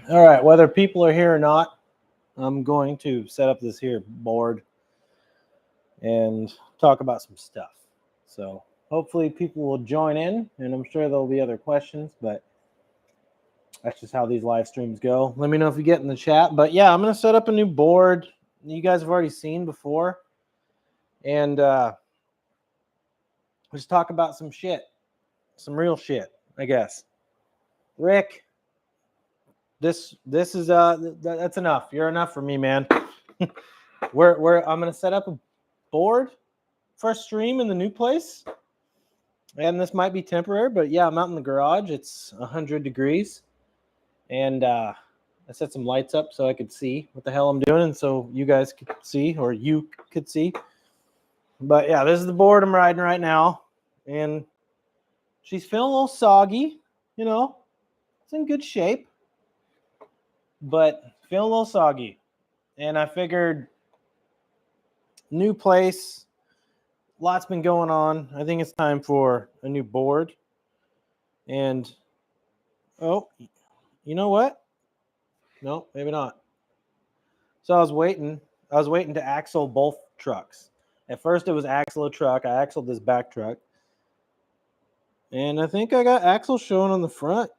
All right, whether people are here or not, I'm going to set up this here board and talk about some stuff. So hopefully people will join in, and I'm sure there'll be other questions, but that's just how these live streams go. Let me know if you get in the chat. But yeah, I'm going to set up a new board you guys have already seen before, and let's talk about some shit, some real shit, I guess. Rick, this is that's enough. You're enough for me, man. I'm gonna set up a board for a stream in the new place, and this might be temporary, but yeah, I'm out in the garage. It's 100 degrees, and I set some lights up so I could see what the hell I'm doing, and so you guys could see, or you could see. But yeah, this is the board I'm riding right now, and she's feeling a little soggy. You know, it's in good shape, but feeling a little soggy. And I figured, new place, lots been going on. I think it's time for a new board. And, oh, you know what? No, maybe not. So I was waiting to axle both trucks. At first it was axle a truck. I axled this back truck. And I think I got axle showing on the front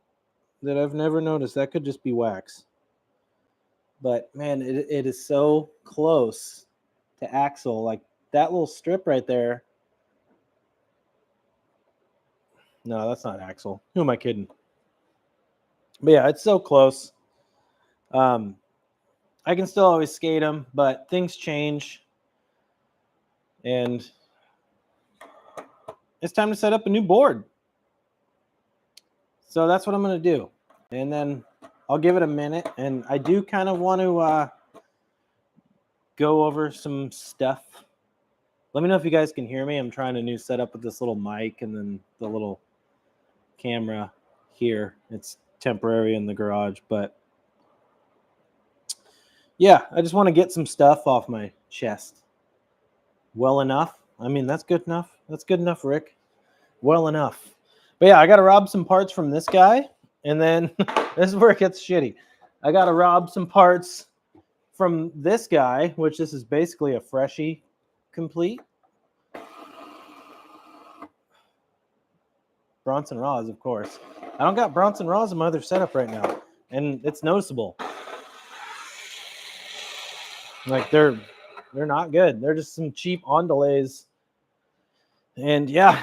that I've never noticed. That could just be wax. But man, it is so close to axle. Like that little strip right there. No, that's not axle. Who am I kidding? But yeah, it's so close. I can still always skate them, but things change. And it's time to set up a new board. So that's what I'm going to do. And then I'll give it a minute. And I do kind of want to go over some stuff. Let me know if you guys can hear me. I'm trying a new setup with this little mic and then the little camera here. It's temporary in the garage, but yeah, I just want to get some stuff off my chest. Well enough. I mean, that's good enough. That's good enough, Rick. Well enough. But yeah, I got to rob some parts from this guy. And then this is where it gets shitty. I got to rob some parts from this guy, which this is basically a freshie complete. Bronson Raws, of course. I don't got Bronson Raws in my other setup right now. And it's noticeable. Like they're not good. They're just some cheap on delays. And yeah,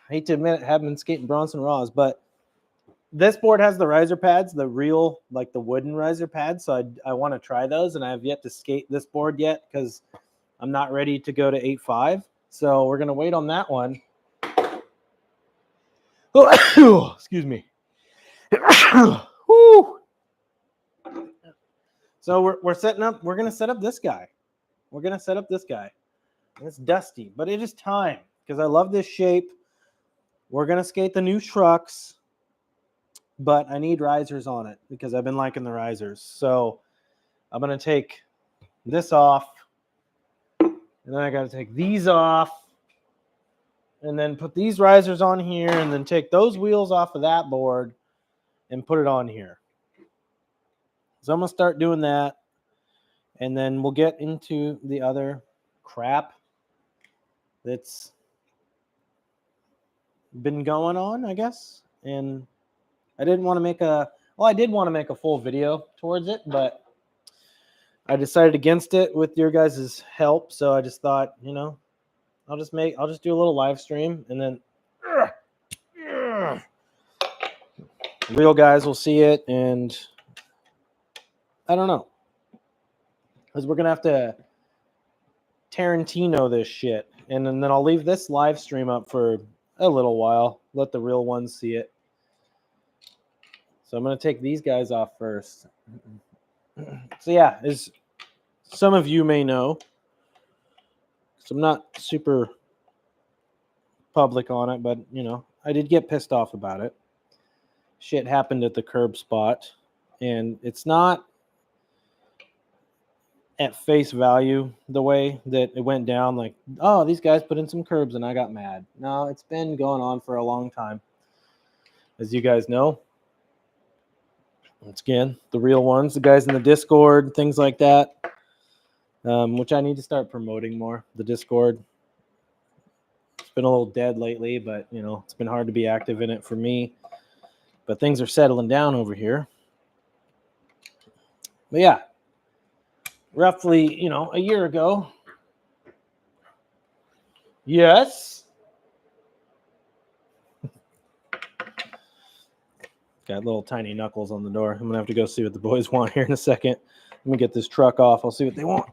I hate to admit it, haven't been skating Bronson Raws, but this board has the riser pads, the real, like the wooden riser pads. So I want to try those, and I have yet to skate this board yet because I'm not ready to go to 8.5. So we're going to wait on that one. Oh, excuse me. So we're setting up, we're going to set up this guy. We're going to set up this guy. And it's dusty, but it is time because I love this shape. We're going to skate the new trucks, but I need risers on it because I've been liking the risers. So I'm going to take this off, and then I got to take these off, and then put these risers on here, and then take those wheels off of that board and put it on here. So I'm going to start doing that, and then we'll get into the other crap that's been going on, I guess. And I didn't want to make I did want to make a full video towards it, but I decided against it with your guys' help. So I just thought, you know, I'll just do a little live stream, and then real guys will see it. And I don't know, because we're going to have to Tarantino this shit. And then I'll leave this live stream up for a little while. Let the real ones see it. So I'm going to take these guys off first. So yeah, as some of you may know, so I'm not super public on it, but, you know, I did get pissed off about it. Shit happened at the curb spot, and it's not at face value the way that it went down. Like, oh, these guys put in some curbs and I got mad. No, it's been going on for a long time. As you guys know, once again, the real ones, the guys in the Discord, things like that, which I need to start promoting more. The Discord. It's been a little dead lately, but, you know, it's been hard to be active in it for me. But things are settling down over here. But yeah, roughly, you know, a year ago. Yes. Got little tiny knuckles on the door. I'm going to have to go see what the boys want here in a second. Let me get this truck off. I'll see what they want.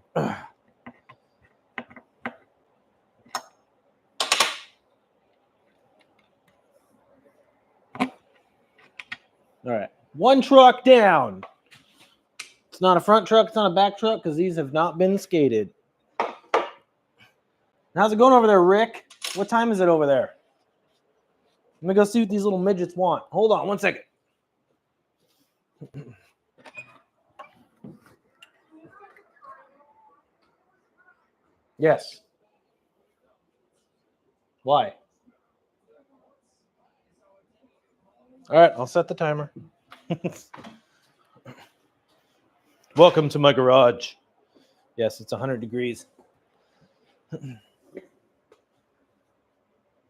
All right. One truck down. It's not a front truck. It's not a back truck because these have not been skated. How's it going over there, Rick? What time is it over there? Let me go see what these little midgets want. Hold on 1 second. Yes. Why? All right, I'll set the timer. Welcome to my garage. Yes, it's 100 degrees.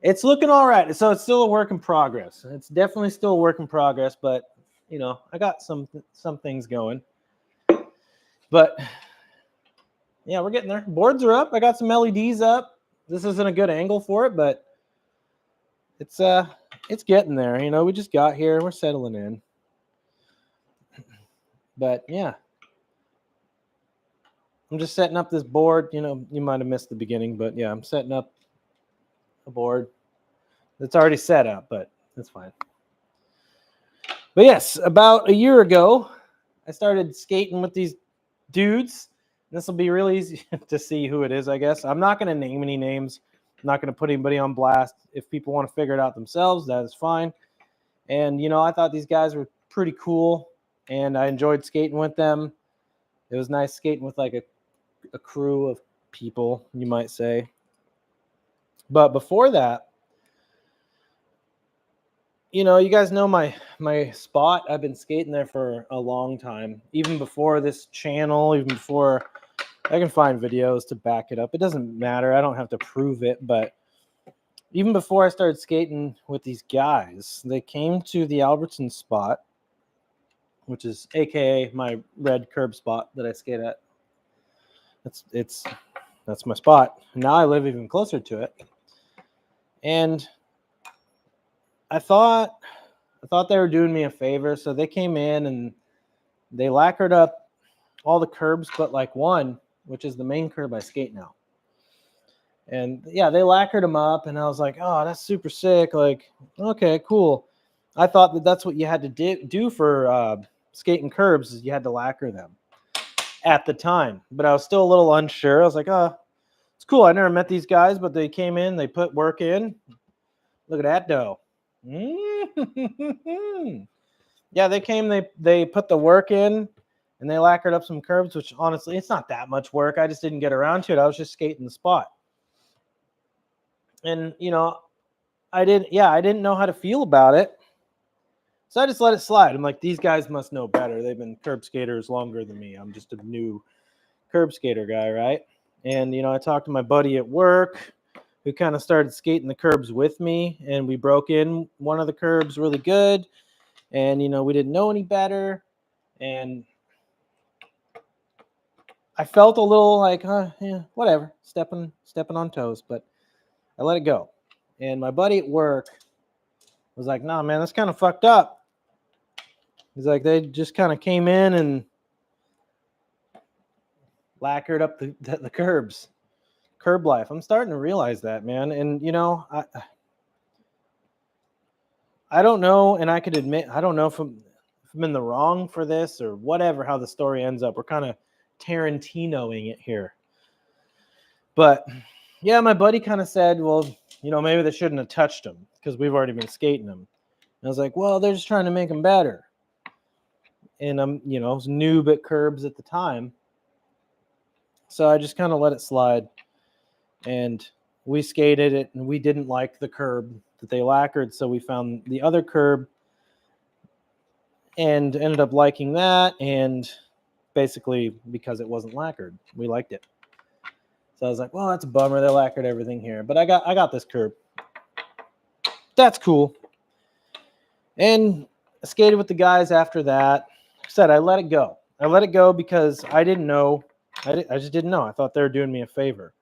It's looking all right. So it's still a work in progress. It's definitely still a work in progress, but, you know, I got some things going. But, yeah, we're getting there. Boards are up. I got some LEDs up. This isn't a good angle for it, but it's getting there. You know, we just got here. We're settling in. But, yeah. I'm just setting up this board. You know, you might have missed the beginning, but, yeah, I'm setting up a board. It's already set up, but that's fine. But yes, about a year ago, I started skating with these dudes. This will be really easy to see who it is, I guess. I'm not going to name any names. I'm not going to put anybody on blast. If people want to figure it out themselves, that is fine. And, you know, I thought these guys were pretty cool, and I enjoyed skating with them. It was nice skating with, like, a crew of people, you might say. But before that, you know, you guys know my spot. I've been skating there for a long time, even before this channel, even before I can find videos to back it up. It doesn't matter. I don't have to prove it, but even before I started skating with these guys, they came to the Albertson spot, which is AKA my red curb spot that I skate at. That's my spot. Now I live even closer to it. And I thought they were doing me a favor, so they came in and they lacquered up all the curbs but like one, which is the main curb I skate now. And yeah, they lacquered them up, and I was like, oh, that's super sick. Like, okay, cool. I thought that's what you had to do for skating curbs, is you had to lacquer them at the time. But I was still a little unsure. I was like, oh, it's cool. I never met these guys, but they came in, they put work in. Look at that dough. Yeah, they came, they put the work in, and they lacquered up some curbs, which honestly, it's not that much work. I just didn't get around to it. I was just skating the spot. And, you know, I didn't know how to feel about it. So I just let it slide. I'm like, these guys must know better. They've been curb skaters longer than me. I'm just a new curb skater guy, right? And, you know, I talked to my buddy at work who kind of started skating the curbs with me, and we broke in one of the curbs really good. And, you know, we didn't know any better. And I felt a little like, yeah, whatever, stepping on toes, but I let it go. And my buddy at work was like, nah, man, that's kind of fucked up. He's like, they just kind of came in and lacquered up the curbs. Curb life. I'm starting to realize that, man. And, you know, I don't know, and I could admit, I don't know if I'm in the wrong for this or whatever, how the story ends up. We're kind of Tarantinoing it here. But, yeah, my buddy kind of said, well, you know, maybe they shouldn't have touched them because we've already been skating them. And I was like, well, they're just trying to make them better. And I'm, you know, I was noob at curbs at the time. So I just kind of let it slide, and we skated it, and we didn't like the curb that they lacquered, so we found the other curb and ended up liking that. And basically, because it wasn't lacquered, we liked it. So I was like, well, that's a bummer. They lacquered everything here, but I got this curb. That's cool. And I skated with the guys after that. Like I said, I let it go. I let it go because I didn't know. I just didn't know. I thought they were doing me a favor.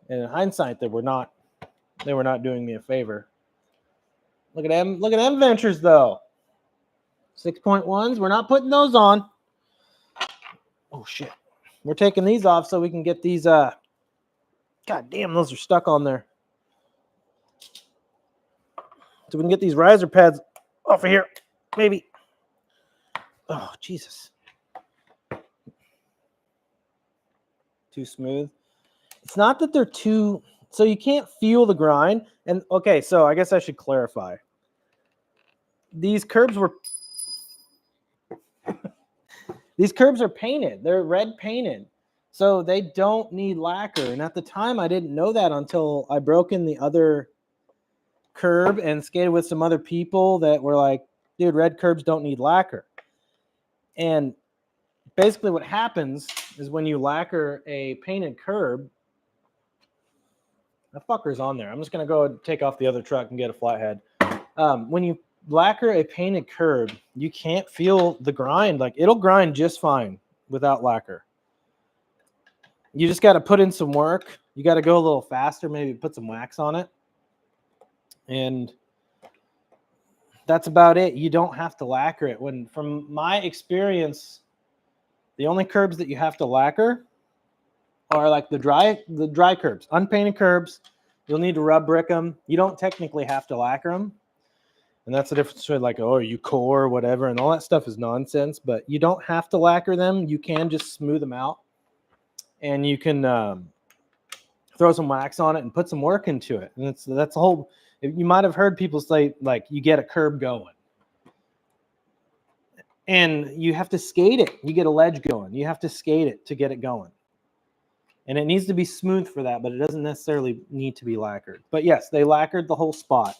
And in hindsight, they were not. They were not doing me a favor. Look at them. Look at them ventures, though. 6.1s. We're not putting those on. Oh, shit. We're taking these off so we can get these. God damn, those are stuck on there. So we can get these riser pads off of here. Maybe. Oh, Jesus. Too smooth. It's not that they're too. So you can't feel the grind. And okay, so I guess I should clarify. These curbs were. These curbs are painted. They're red painted. So they don't need lacquer. And at the time, I didn't know that until I broke in the other curb and skated with some other people that were like, dude, red curbs don't need lacquer. And basically what happens is when you lacquer a painted curb, that fucker's on there. I'm just going to go and take off the other truck and get a flathead. When you lacquer a painted curb, you can't feel the grind. Like, it'll grind just fine without lacquer. You just got to put in some work. You got to go a little faster, maybe put some wax on it. And that's about it. You don't have to lacquer it. When, from my experience, the only curbs that you have to lacquer are like the dry curbs, unpainted curbs. You'll need to rub brick them. You don't technically have to lacquer them. And that's the difference between like, oh, you core, whatever, and all that stuff is nonsense. But you don't have to lacquer them. You can just smooth them out. And you can throw some wax on it and put some work into it. And that's the whole. You might have heard people say, like, you get a curb going. And you have to skate it. You get a ledge going. You have to skate it to get it going. And it needs to be smooth for that, but it doesn't necessarily need to be lacquered. But yes, they lacquered the whole spot.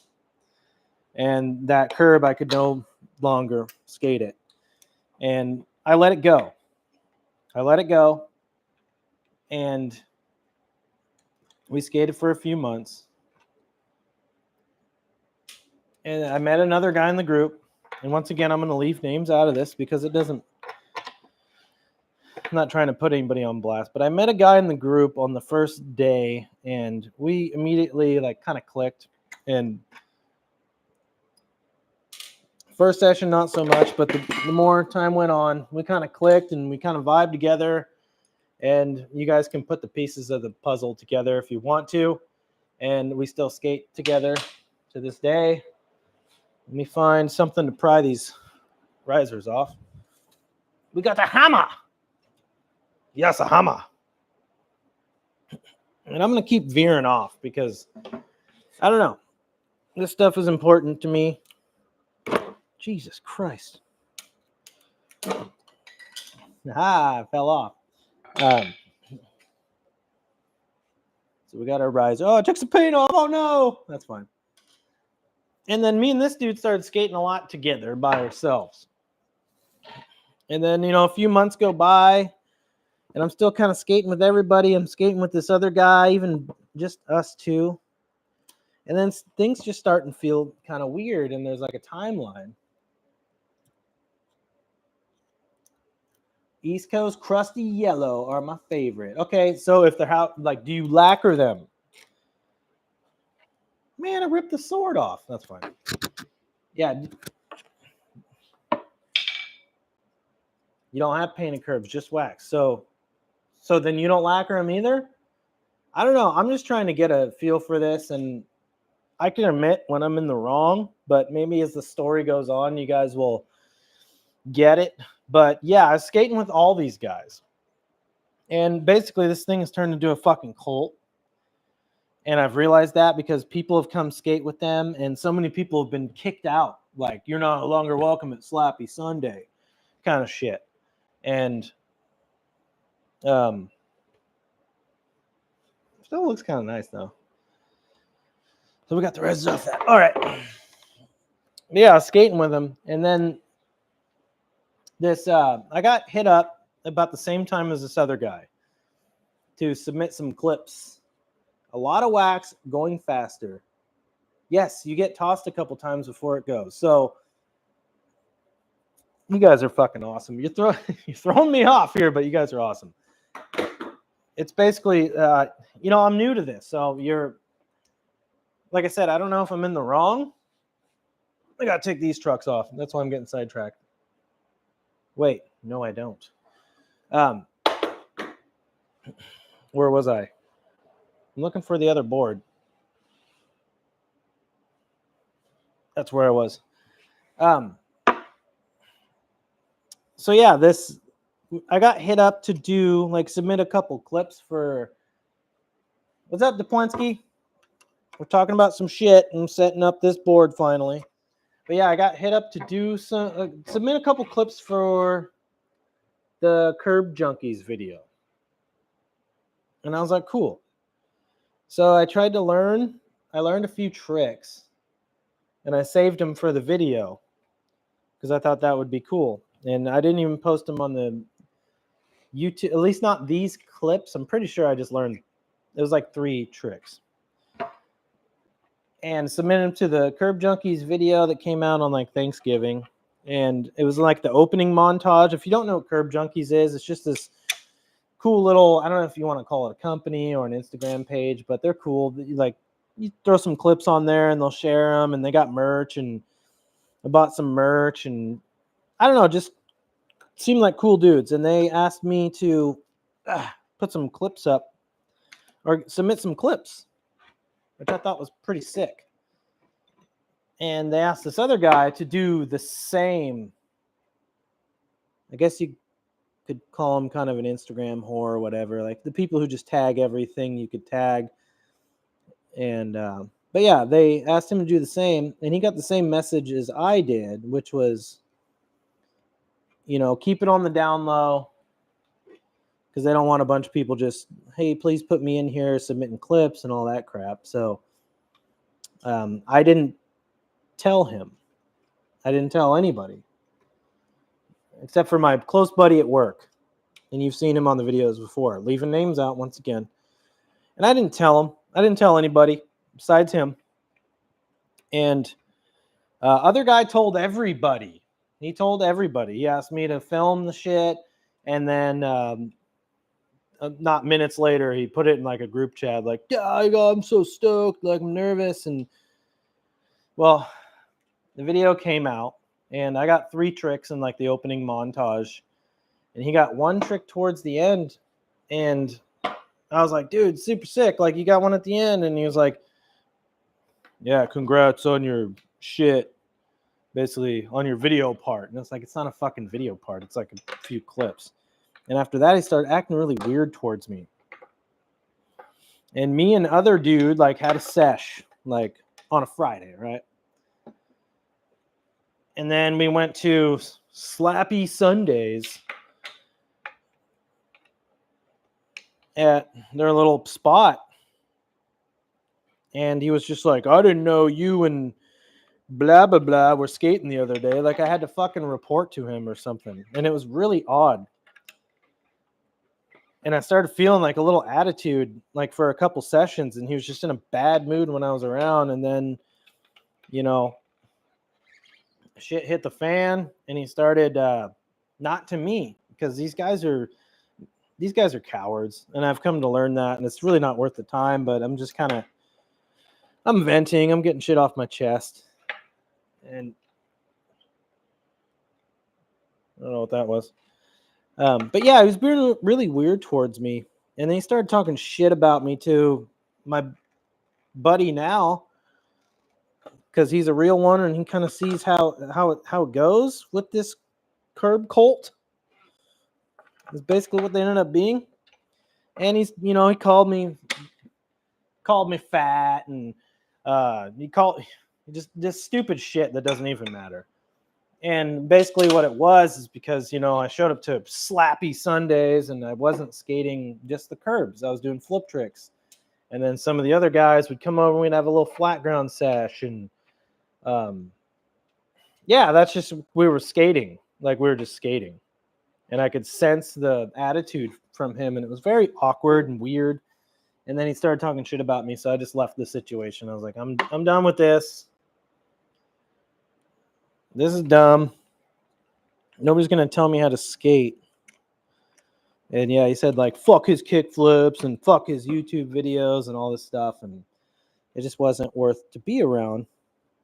And that curb, I could no longer skate it. And I let it go. I let it go. And we skated for a few months. And I met another guy in the group. And once again, I'm going to leave names out of this because it doesn't. I'm not trying to put anybody on blast, but I met a guy in the group on the first day, and we immediately like kind of clicked. And first session, not so much, but the more time went on, we kind of clicked and we kind of vibed together. And you guys can put the pieces of the puzzle together if you want to. And we still skate together to this day. Let me find something to pry these risers off. We got the hammer. Yes, a hammer. And I'm going to keep veering off because, I don't know, this stuff is important to me. Jesus Christ. I fell off. So we got our riser. Oh, I took some paint off. Oh, no. That's fine. And then me and this dude started skating a lot together by ourselves. And then, a few months go by, and I'm still kind of skating with everybody. I'm skating with this other guy, even just us two. And then things just start to feel kind of weird, and there's like a timeline. East Coast crusty yellow are my favorite. Okay, so if they're do you lacquer them? Man, I ripped the sword off. That's fine. Yeah. You don't have painted curbs, just wax. So then you don't lacquer them either? I don't know. I'm just trying to get a feel for this, and I can admit when I'm in the wrong, but maybe as the story goes on, you guys will get it. But yeah, I was skating with all these guys. And basically this thing has turned into a fucking cult. And I've realized that because people have come skate with them, and so many people have been kicked out. Like, you're no longer welcome at Slappy Sunday kind of shit. And Still looks kind of nice though. So we got the rest off that. All right. Yeah, I was skating with him, and then this I got hit up about the same time as this other guy to submit some clips. A lot of wax, going faster. Yes, you get tossed a couple times before it goes. So you guys are fucking awesome. You're throwing me off here, but you guys are awesome. It's basically, I'm new to this, so like I said, I don't know if I'm in the wrong. I gotta take these trucks off. That's why I'm getting sidetracked. Wait, no, I don't. Where was I? I'm looking for the other board. That's where I was. So yeah, I got hit up to submit a couple clips for. What's up, Duplinski? We're talking about some shit. I'm setting up this board finally. But yeah, I got hit up to do submit a couple clips for the Curb Junkies video. And I was like, cool. So I tried to learn. I learned a few tricks. And I saved them for the video. Because I thought that would be cool. And I didn't even post them on the YouTube. At least not these clips. I'm pretty sure I just learned. It was like 3 tricks. And submitted them to the Curb Junkies video that came out on like Thanksgiving. And it was like the opening montage. If you don't know what Curb Junkies is, it's just this cool little, I don't know if you want to call it a company or an Instagram page, but they're cool. You throw some clips on there and they'll share them, and they got merch, and I bought some merch, and I don't know, just seemed like cool dudes. And they asked me to put some clips up or submit some clips, which I thought was pretty sick. And they asked this other guy to do the same. I guess you could call him kind of an Instagram whore or whatever. Like the people who just tag everything you could tag. And, but yeah, they asked him to do the same. And he got the same message as I did, which was, keep it on the down low. Because they don't want a bunch of people just, hey, please put me in here submitting clips and all that crap. So I didn't tell him. I didn't tell anybody. Except for my close buddy at work. And you've seen him on the videos before. Leaving names out once again. And I didn't tell him. I didn't tell anybody besides him. And other guy told everybody. He told everybody. He asked me to film the shit. And then not minutes later, he put it in like a group chat. Like, yeah, I'm so stoked. Like, I'm nervous. And, well, the video came out. And I got 3 tricks in like the opening montage. And he got 1 trick towards the end. And I was like, dude, super sick. Like, you got 1 at the end. And he was like, yeah, congrats on your shit. Basically, on your video part. And it's like, it's not a fucking video part. It's like a few clips. And after that, he started acting really weird towards me. And me and other dude, like, had a sesh, like, on a Friday, right? And then we went to Slappy Sundays at their little spot. And he was just like, I didn't know you and blah, blah, blah were skating the other day. Like, I had to fucking report to him or something. And it was really odd. And I started feeling like a little attitude, like for a couple sessions. And he was just in a bad mood when I was around. And then, shit hit the fan. And he started, not to me, because these guys are cowards. And I've come to learn that. And it's really not worth the time. But I'm just I'm venting. I'm getting shit off my chest. And I don't know what that was. But yeah, he was being really weird towards me. And then he started talking shit about me to my buddy now, because he's a real one and he kind of sees how it goes with this curb cult. Is basically what they ended up being. And he's, he called me fat, and he called just stupid shit that doesn't even matter. And basically what it was is because, I showed up to slappy Sundays and I wasn't skating just the curbs. I was doing flip tricks. And then some of the other guys would come over and we'd have a little flat ground sesh. And that's just, we were skating. Like we were just skating. And I could sense the attitude from him. And it was very awkward and weird. And then he started talking shit about me. So I just left the situation. I was like, I'm done with this. This is dumb. Nobody's going to tell me how to skate. And yeah, he said like, fuck his kick flips and fuck his YouTube videos and all this stuff. And it just wasn't worth to be around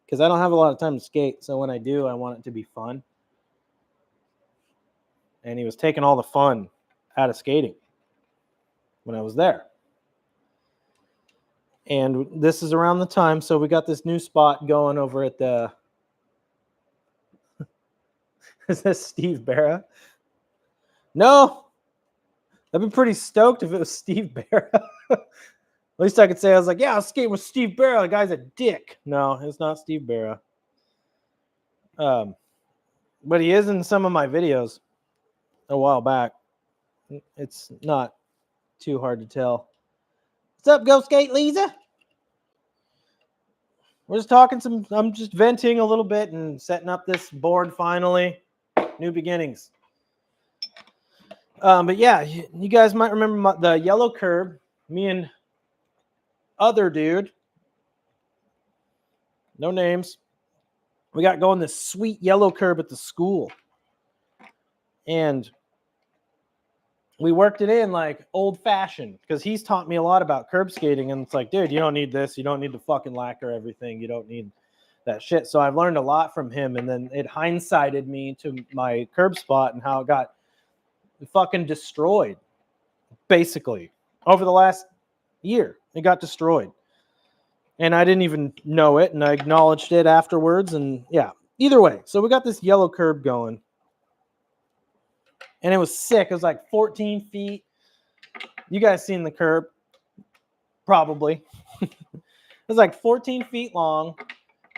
because I don't have a lot of time to skate. So when I do, I want it to be fun. And he was taking all the fun out of skating when I was there. And this is around the time. So we got this new spot going over at the... Is this Steve Barra? No. I'd be pretty stoked if it was Steve Barra. At least I could say I was like, yeah, I'll skate with Steve Barra. The guy's a dick. No, it's not Steve Barra. But he is in some of my videos a while back. It's not too hard to tell. What's up, Go Skate Lisa? We're just talking I'm just venting a little bit and setting up this board finally. New beginnings. But yeah, you guys might remember the yellow curb. Me and other dude, no names, we got going this sweet yellow curb at the school. And we worked it in like old fashioned because he's taught me a lot about curb skating. And it's like, dude, you don't need this. You don't need to fucking lacquer everything. You don't need that shit. So I've learned a lot from him. And then it hindsighted me to my curb spot and how it got fucking destroyed. Basically, over the last year, it got destroyed. And I didn't even know it. And I acknowledged it afterwards. And yeah, either way. So we got this yellow curb going. And it was sick. It was like 14 feet. You guys seen the curb? Probably. It was like 14 feet long.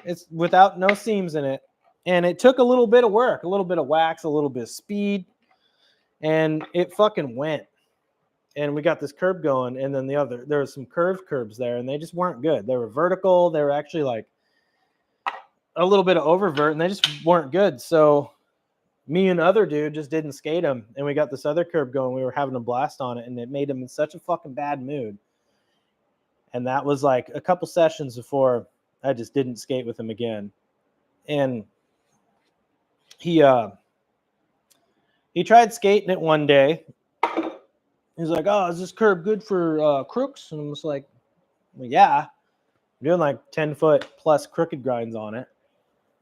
It's without no seams in it. And it took a little bit of work, a little bit of wax, a little bit of speed. And it fucking went. And we got this curb going. And then there were some curved curbs there. And they just weren't good. They were vertical. They were actually like a little bit of oververt. And they just weren't good. So me and other dude just didn't skate him. And we got this other curb going. We were having a blast on it. And it made him in such a fucking bad mood. And that was like a couple sessions before I just didn't skate with him again. And he tried skating it one day. He's like, oh, is this curb good for crooks? And I'm just like, well, yeah. I'm doing like 10-foot plus crooked grinds on it.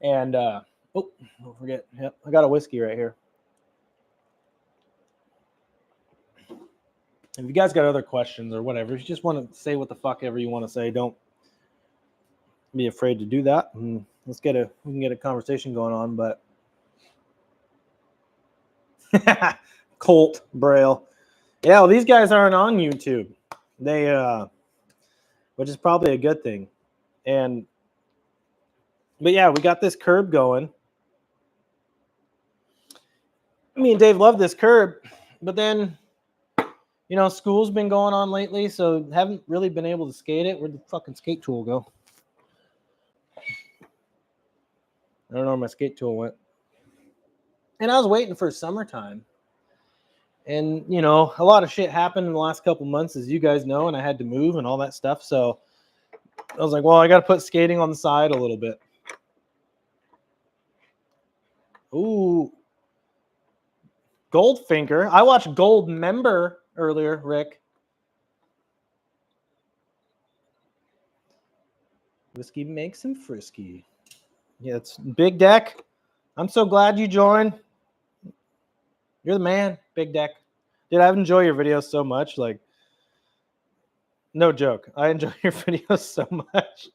And, don't forget, yep, I got a whiskey right here. If you guys got other questions or whatever, if you just want to say what the fuck ever you want to say, don't be afraid to do that. And we can get a conversation going on, but Colt Braille. Yeah, well, these guys aren't on YouTube. They which is probably a good thing. But yeah, we got this curb going. Me and Dave love this curb, but then school's been going on lately, so haven't really been able to skate it. Where'd the fucking skate tool go? I don't know where my skate tool went. And I was waiting for summertime. And, a lot of shit happened in the last couple months, as you guys know, and I had to move and all that stuff. So I was like, well, I got to put skating on the side a little bit. Ooh. Goldfinger. I watched Gold Member earlier, Rick. Whiskey makes him frisky. Yeah, it's Big Deck. I'm so glad you joined. You're the man, Big Deck. Dude, I enjoy your videos so much. Like, no joke. I enjoy your videos so much.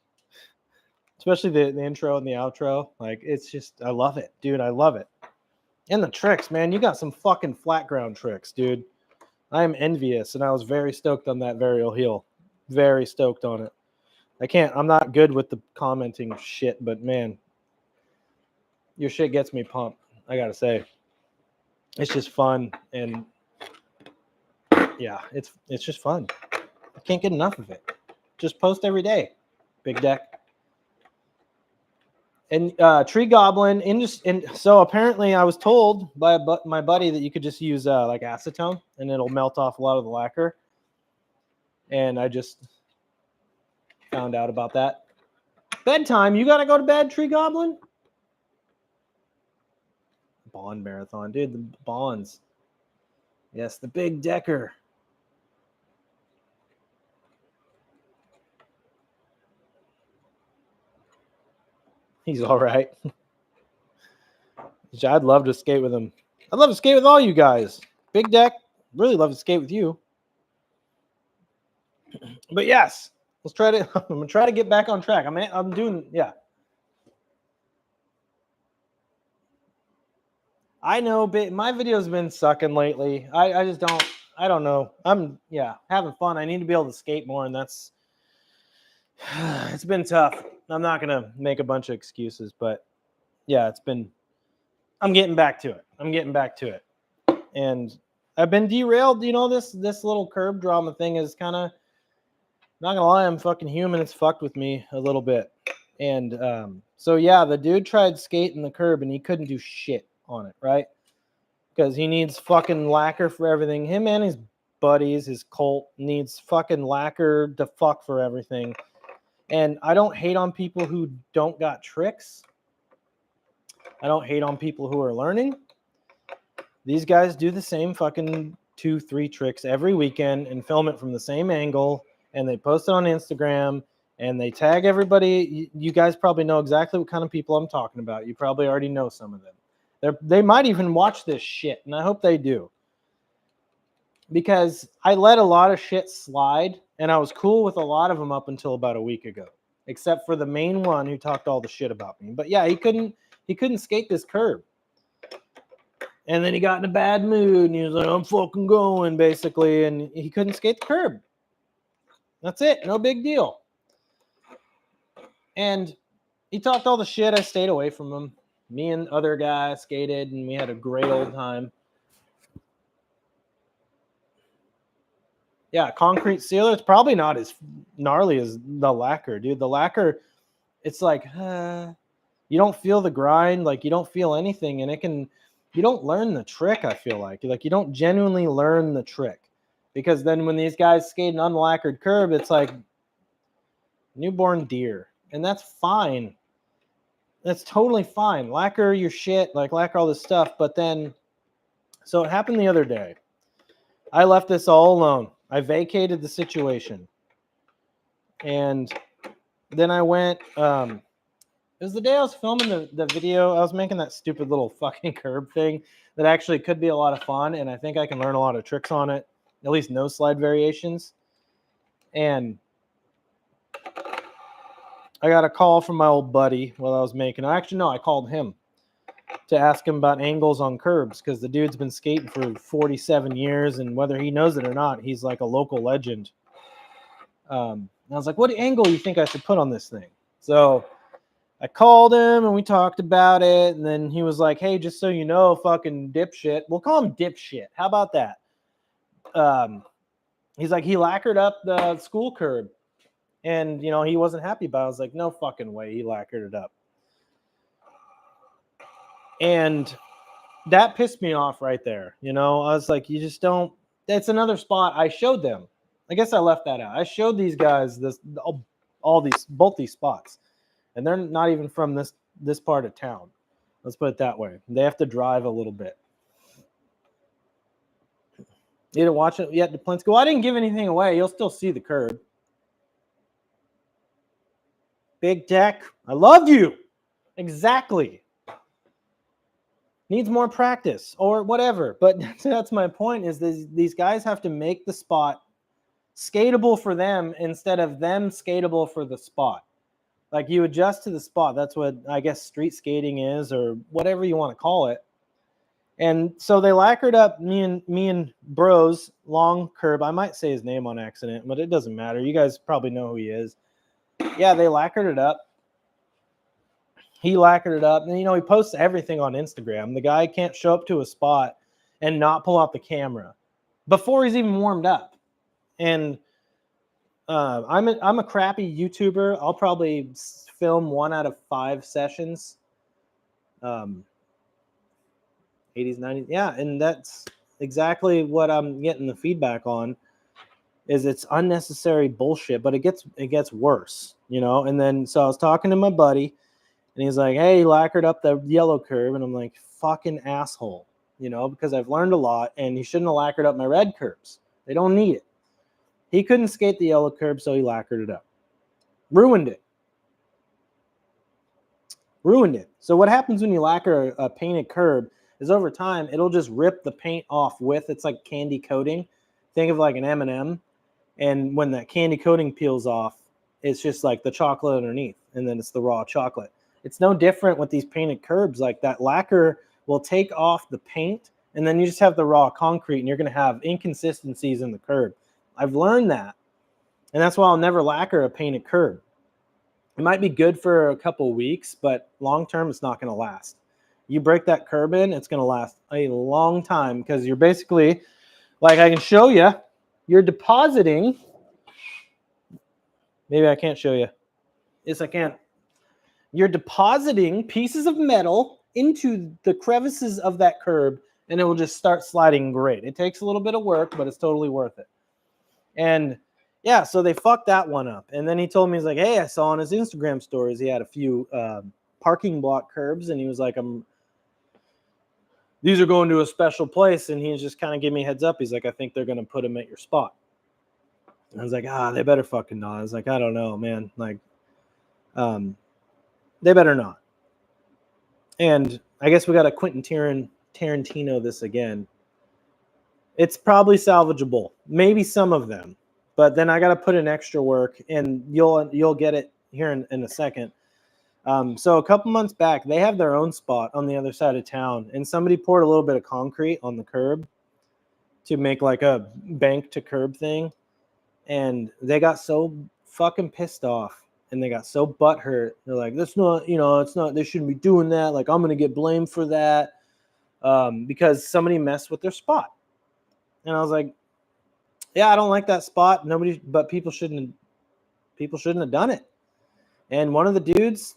Especially the intro and the outro. Like, it's just, I love it. Dude, I love it. And the tricks, man. You got some fucking flat ground tricks, dude. I am envious, and I was very stoked on that varial heel. Very stoked on it. I'm not good with the commenting shit, but man, your shit gets me pumped. I gotta say, it's just fun, and yeah, it's just fun. I can't get enough of it. Just post every day, Big Deck. And Tree Goblin, and so apparently I was told by my buddy that you could just use like acetone and it'll melt off a lot of the lacquer. And I just found out about that. Bedtime, you gotta go to bed, Tree Goblin. Bond marathon, dude. The bonds. Yes, the Big Decker. He's all right. I'd love to skate with him. I'd love to skate with all you guys. Big Deck, really love to skate with you. But yes, let's try to. I'm gonna try to get back on track. I'm doing. Yeah. I know, but my video's been sucking lately. I just don't. I don't know. I'm having fun. I need to be able to skate more, and that's. It's been tough. I'm not gonna make a bunch of excuses, but yeah, it's been. I'm getting back to it. And I've been derailed. You know, this little curb drama thing is kind of. Not gonna lie, I'm fucking human. It's fucked with me a little bit. And so yeah, the dude tried skating the curb and he couldn't do shit on it, right? Because he needs fucking lacquer for everything. Him and his buddies, his cult, needs fucking lacquer to fuck for everything. And I don't hate on people who don't got tricks. I don't hate on people who are learning. These guys do the same fucking 2-3 tricks every weekend and film it from the same angle, and they post it on Instagram, and they tag everybody. You guys probably know exactly what kind of people I'm talking about. You probably already know some of them. They might even watch this shit, and I hope they do. Because I let a lot of shit slide, and I was cool with a lot of them up until about a week ago, except for the main one who talked all the shit about me. But yeah, he couldn't skate this curb. And then he got in a bad mood, and he was like, I'm fucking going, basically, and he couldn't skate the curb. That's it. No big deal. And he talked all the shit. I stayed away from him. Me and other guys skated, and we had a great old time. Yeah, concrete sealer. It's probably not as gnarly as the lacquer, dude. The lacquer, it's like, you don't feel the grind. Like, you don't feel anything. And you don't learn the trick, I feel like. Like, you don't genuinely learn the trick. Because then when these guys skate an unlacquered curb, it's like newborn deer. And that's fine. That's totally fine. Lacquer your shit, like lacquer all this stuff. But then, so it happened the other day. I left this all alone. I vacated the situation. And then I went, it was the day I was filming the video. I was making that stupid little fucking curb thing that actually could be a lot of fun. And I think I can learn a lot of tricks on it, at least no slide variations. And I got a call from my old buddy while I was making it. Actually, no, I called him to ask him about angles on curbs because the dude's been skating for 47 years, and whether he knows it or not, he's like a local legend. And I was like, what angle do you think I should put on this thing? So I called him and we talked about it, and then he was like, hey, just so you know, fucking dipshit. We'll call him dipshit. How about that? He's like, he lacquered up the school curb. And, you know, he wasn't happy about it. I was like, no fucking way. He lacquered it up. And that pissed me off right there. You know, I was like, you just don't. That's another spot I showed them. I guess I left that out. I showed these guys both these spots. And they're not even from this part of town. Let's put it that way. They have to drive a little bit. You didn't watch it yet, DePlinsko? Well, I didn't give anything away. You'll still see the curb. Big Deck, I love you. Exactly. Needs more practice or whatever. But that's my point, is these guys have to make the spot skatable for them instead of them skatable for the spot. Like, you adjust to the spot. That's what I guess street skating is, or whatever you want to call it. And so they lacquered up me and Bro's long curb. I might say his name on accident, but it doesn't matter. You guys probably know who he is. Yeah, they lacquered it up. he lacquered it up, and he posts everything on Instagram. The guy can't show up to a spot and not pull out the camera before he's even warmed up. And I'm a crappy YouTuber. I'll probably film 1 out of 5 sessions. 80s, 90s, yeah, and that's exactly what I'm getting the feedback on. Is it's unnecessary bullshit, but it gets worse, And then so I was talking to my buddy, and he's like, "Hey, lacquered up the yellow curb," and I'm like, "Fucking asshole," because I've learned a lot, and he shouldn't have lacquered up my red curbs. They don't need it. He couldn't skate the yellow curb, so he lacquered it up. Ruined it. So what happens when you lacquer a painted curb is over time, it'll just rip the paint off with, it's like candy coating. Think of like an M&M. And when that candy coating peels off, it's just like the chocolate underneath, and then it's the raw chocolate. It's no different with these painted curbs. Like that lacquer will take off the paint, and then you just have the raw concrete, and you're going to have inconsistencies in the curb. I've learned that, and that's why I'll never lacquer a painted curb. It might be good for a couple of weeks, but long term, it's not going to last. You break that curb in, it's going to last a long time, because you're basically, like I can show you, you're depositing. Maybe I can't show you. Yes, I can. You're depositing pieces of metal into the crevices of that curb, and it will just start sliding great. It takes a little bit of work, but it's totally worth it. And yeah, so they fucked that one up. And then he told me, he's like, "Hey, I saw on his Instagram stories he had a few parking block curbs," and he was like, "These are going to a special place," and he just kind of gave me a heads up. He's like, "I think they're going to put them at your spot." And I was like, they better fucking not. I was like, I don't know, man. Like, they better not. And I guess we got a Quentin Tarantino this again. It's probably salvageable, maybe some of them, but then I got to put in extra work, and you'll get it here in a second. So a couple months back, they have their own spot on the other side of town, and somebody poured a little bit of concrete on the curb to make like a bank to curb thing. And they got so fucking pissed off, and they got so butthurt. They're like, "That's not, it's not, they shouldn't be doing that. Like, I'm going to get blamed for that because somebody messed with their spot." And I was like, yeah, I don't like that spot. But people shouldn't have done it. And one of the dudes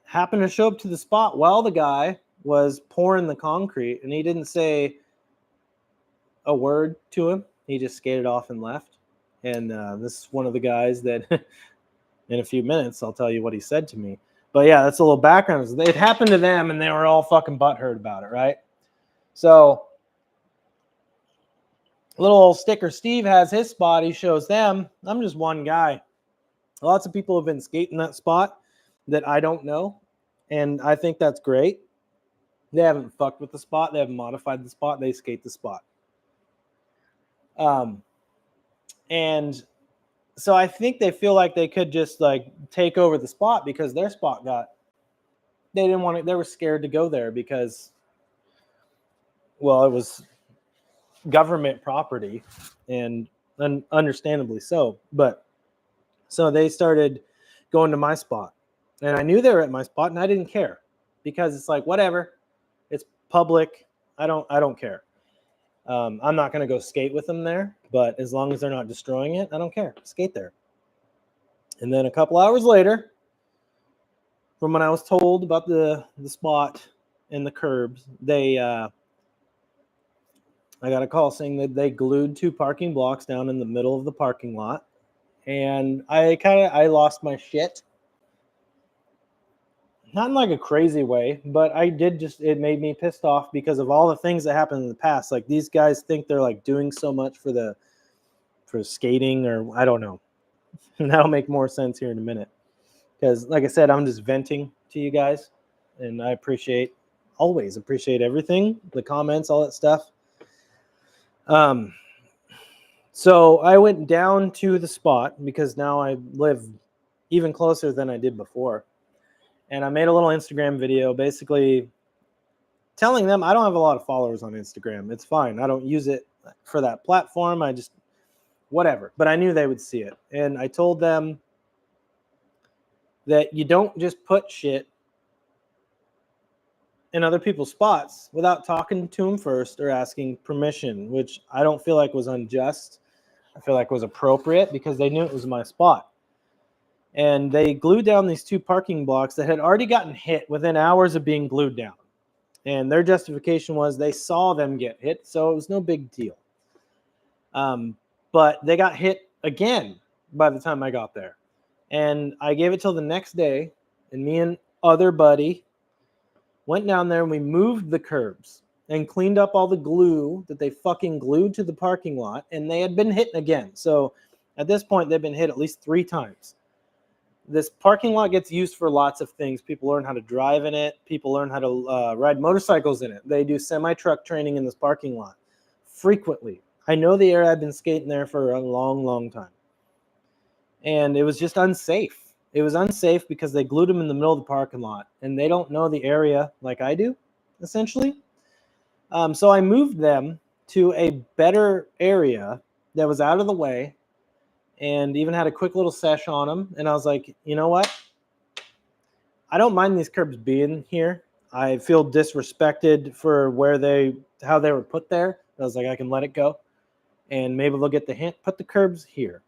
happened to show up to the spot while the guy was pouring the concrete, and he didn't say a word to him. He just skated off and left. And this is one of the guys that in a few minutes, I'll tell you what he said to me. But yeah, that's a little background. It happened to them, and they were all fucking butthurt about it, right? So little old Sticker Steve has his spot. He shows them. I'm just one guy. Lots of people have been skating that spot that I don't know, and I think that's great. They haven't fucked with the spot. They haven't modified the spot. They skate the spot. And so I think they feel like they could just like take over the spot because their spot they didn't want it. They were scared to go there because, well, it was government property, and understandably so. But so they started going to my spot, and I knew they were at my spot, and I didn't care because it's like, whatever, it's public. I don't care. I'm not going to go skate with them there, but as long as they're not destroying it, I don't care. Skate there. And then a couple hours later, from when I was told about the spot and the curbs, I got a call saying that they glued 2 parking blocks down in the middle of the parking lot. And I lost my shit. Not in like a crazy way, but it made me pissed off because of all the things that happened in the past. Like, these guys think they're like doing so much for skating, or I don't know. And that'll make more sense here in a minute. Because like I said, I'm just venting to you guys, and I always appreciate everything, the comments, all that stuff. So I went down to the spot because now I live even closer than I did before. And I made a little Instagram video basically telling them I don't have a lot of followers on Instagram. It's fine. I don't use it for that platform. I just, whatever. But I knew they would see it. And I told them that you don't just put shit in other people's spots without talking to them first or asking permission, which I don't feel like was unjust. I feel like was appropriate because they knew it was my spot. And they glued down these 2 parking blocks that had already gotten hit within hours of being glued down. And their justification was they saw them get hit, so it was no big deal. But they got hit again by the time I got there. And I gave it till the next day, and me and other buddy went down there and we moved the curbs and cleaned up all the glue that they fucking glued to the parking lot, and they had been hit again. So at this point, they've been hit at least 3 times. This parking lot gets used for lots of things. People learn how to drive in it. People learn how to ride motorcycles in it. They do semi-truck training in this parking lot frequently. I know the area. I've been skating there for a long, long time. And it was just unsafe. It was unsafe because they glued them in the middle of the parking lot, and they don't know the area like I do, essentially. So I moved them to a better area that was out of the way, and even had a quick little sesh on them. And I was like, you know what? I don't mind these curbs being here. I feel disrespected for how they were put there. I was like, I can let it go, and maybe they'll get the hint. Put the curbs here.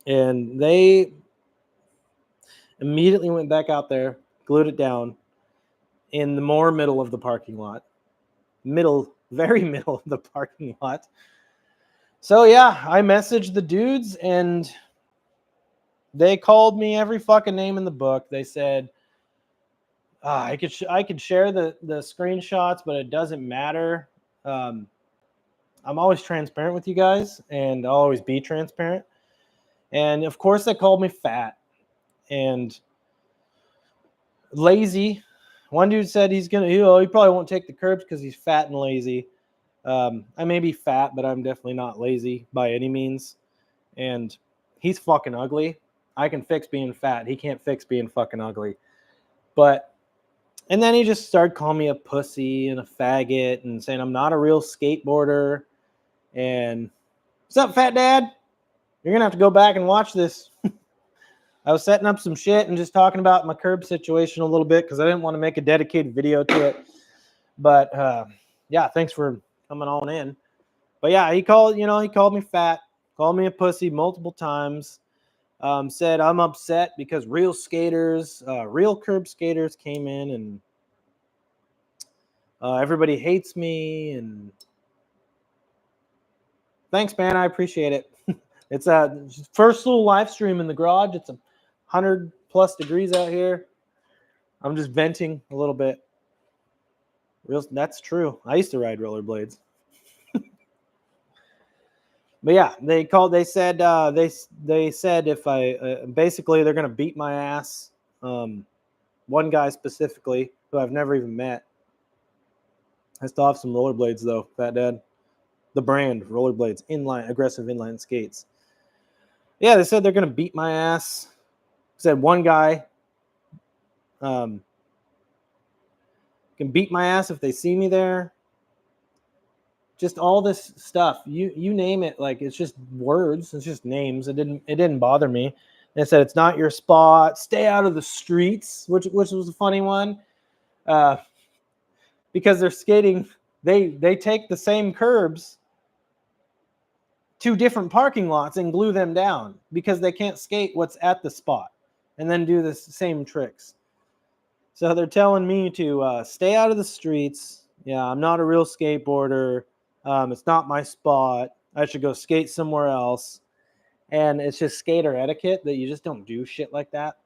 And they immediately went back out there, glued it down in the more middle of the parking lot. Very middle of the parking lot. So yeah, I messaged the dudes, and they called me every fucking name in the book. They said, I could share the screenshots, but it doesn't matter. I'm always transparent with you guys, and I'll always be transparent. And of course, they called me fat and lazy. One dude said he probably won't take the curbs because he's fat and lazy. I may be fat, but I'm definitely not lazy by any means. And he's fucking ugly. I can fix being fat. He can't fix being fucking ugly. And then he just started calling me a pussy and a faggot and saying I'm not a real skateboarder. And what's up, fat dad? You're going to have to go back and watch this. I was setting up some shit and just talking about my curb situation a little bit because I didn't want to make a dedicated video to it. But yeah, thanks for coming on in. But yeah, he called me fat, called me a pussy multiple times. Said I'm upset because real curb skaters came in, and everybody hates me. And thanks, man. I appreciate it. It's a first little live stream in the garage. It's 100+ degrees out here. I'm just venting a little bit. That's true. I used to ride rollerblades. But yeah, they said if I basically they're gonna beat my ass. One guy specifically who I've never even met. I still have some rollerblades though, fat dad. The brand rollerblades, aggressive inline skates. Yeah, they said they're gonna beat my ass. Said one guy can beat my ass if they see me there. Just all this stuff, you name it, like it's just words, it's just names. It didn't bother me. They said it's not your spot. Stay out of the streets, which was a funny one, because they're skating. They take the same curbs to different parking lots and glue them down because they can't skate what's at the spot and then do the same tricks. So they're telling me to stay out of the streets. Yeah, I'm not a real skateboarder. It's not my spot. I should go skate somewhere else. And it's just skater etiquette that you just don't do shit like that.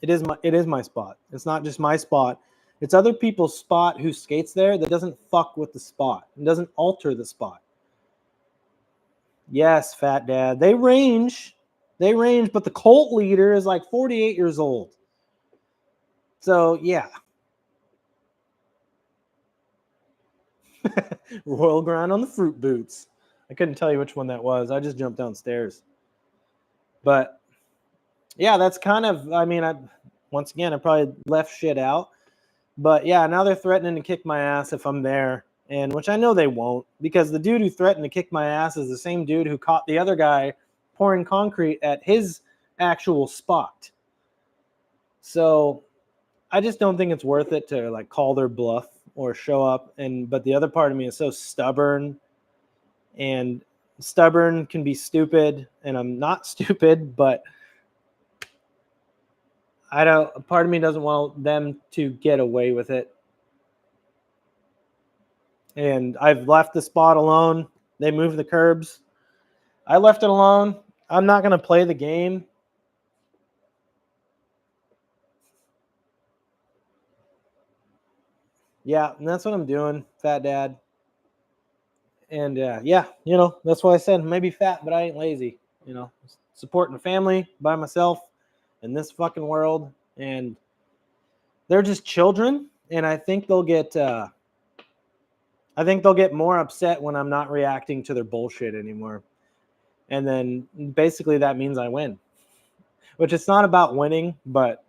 It is my spot. It's not just my spot. It's other people's spot who skates there that doesn't fuck with the spot. It doesn't alter the spot. Yes, fat dad. They range, but the cult leader is like 48 years old. So, yeah. Royal grind on the fruit boots. I couldn't tell you which one that was. I just jumped downstairs. But yeah, that's kind of, I probably left shit out. But yeah, now they're threatening to kick my ass if I'm there. And which I know they won't, because the dude who threatened to kick my ass is the same dude who caught the other guy pouring concrete at his actual spot. So I just don't think it's worth it to like call their bluff or show up. But the other part of me is so stubborn, and stubborn can be stupid, and I'm not stupid, but part of me doesn't want them to get away with it. And I've left the spot alone. They moved the curbs. I left it alone. I'm not going to play the game. Yeah, and that's what I'm doing, fat dad. And yeah, that's why I said maybe fat, but I ain't lazy. Supporting a family by myself in this fucking world. And they're just children. And I think they'll get more upset when I'm not reacting to their bullshit anymore. And then basically that means I win, which it's not about winning, but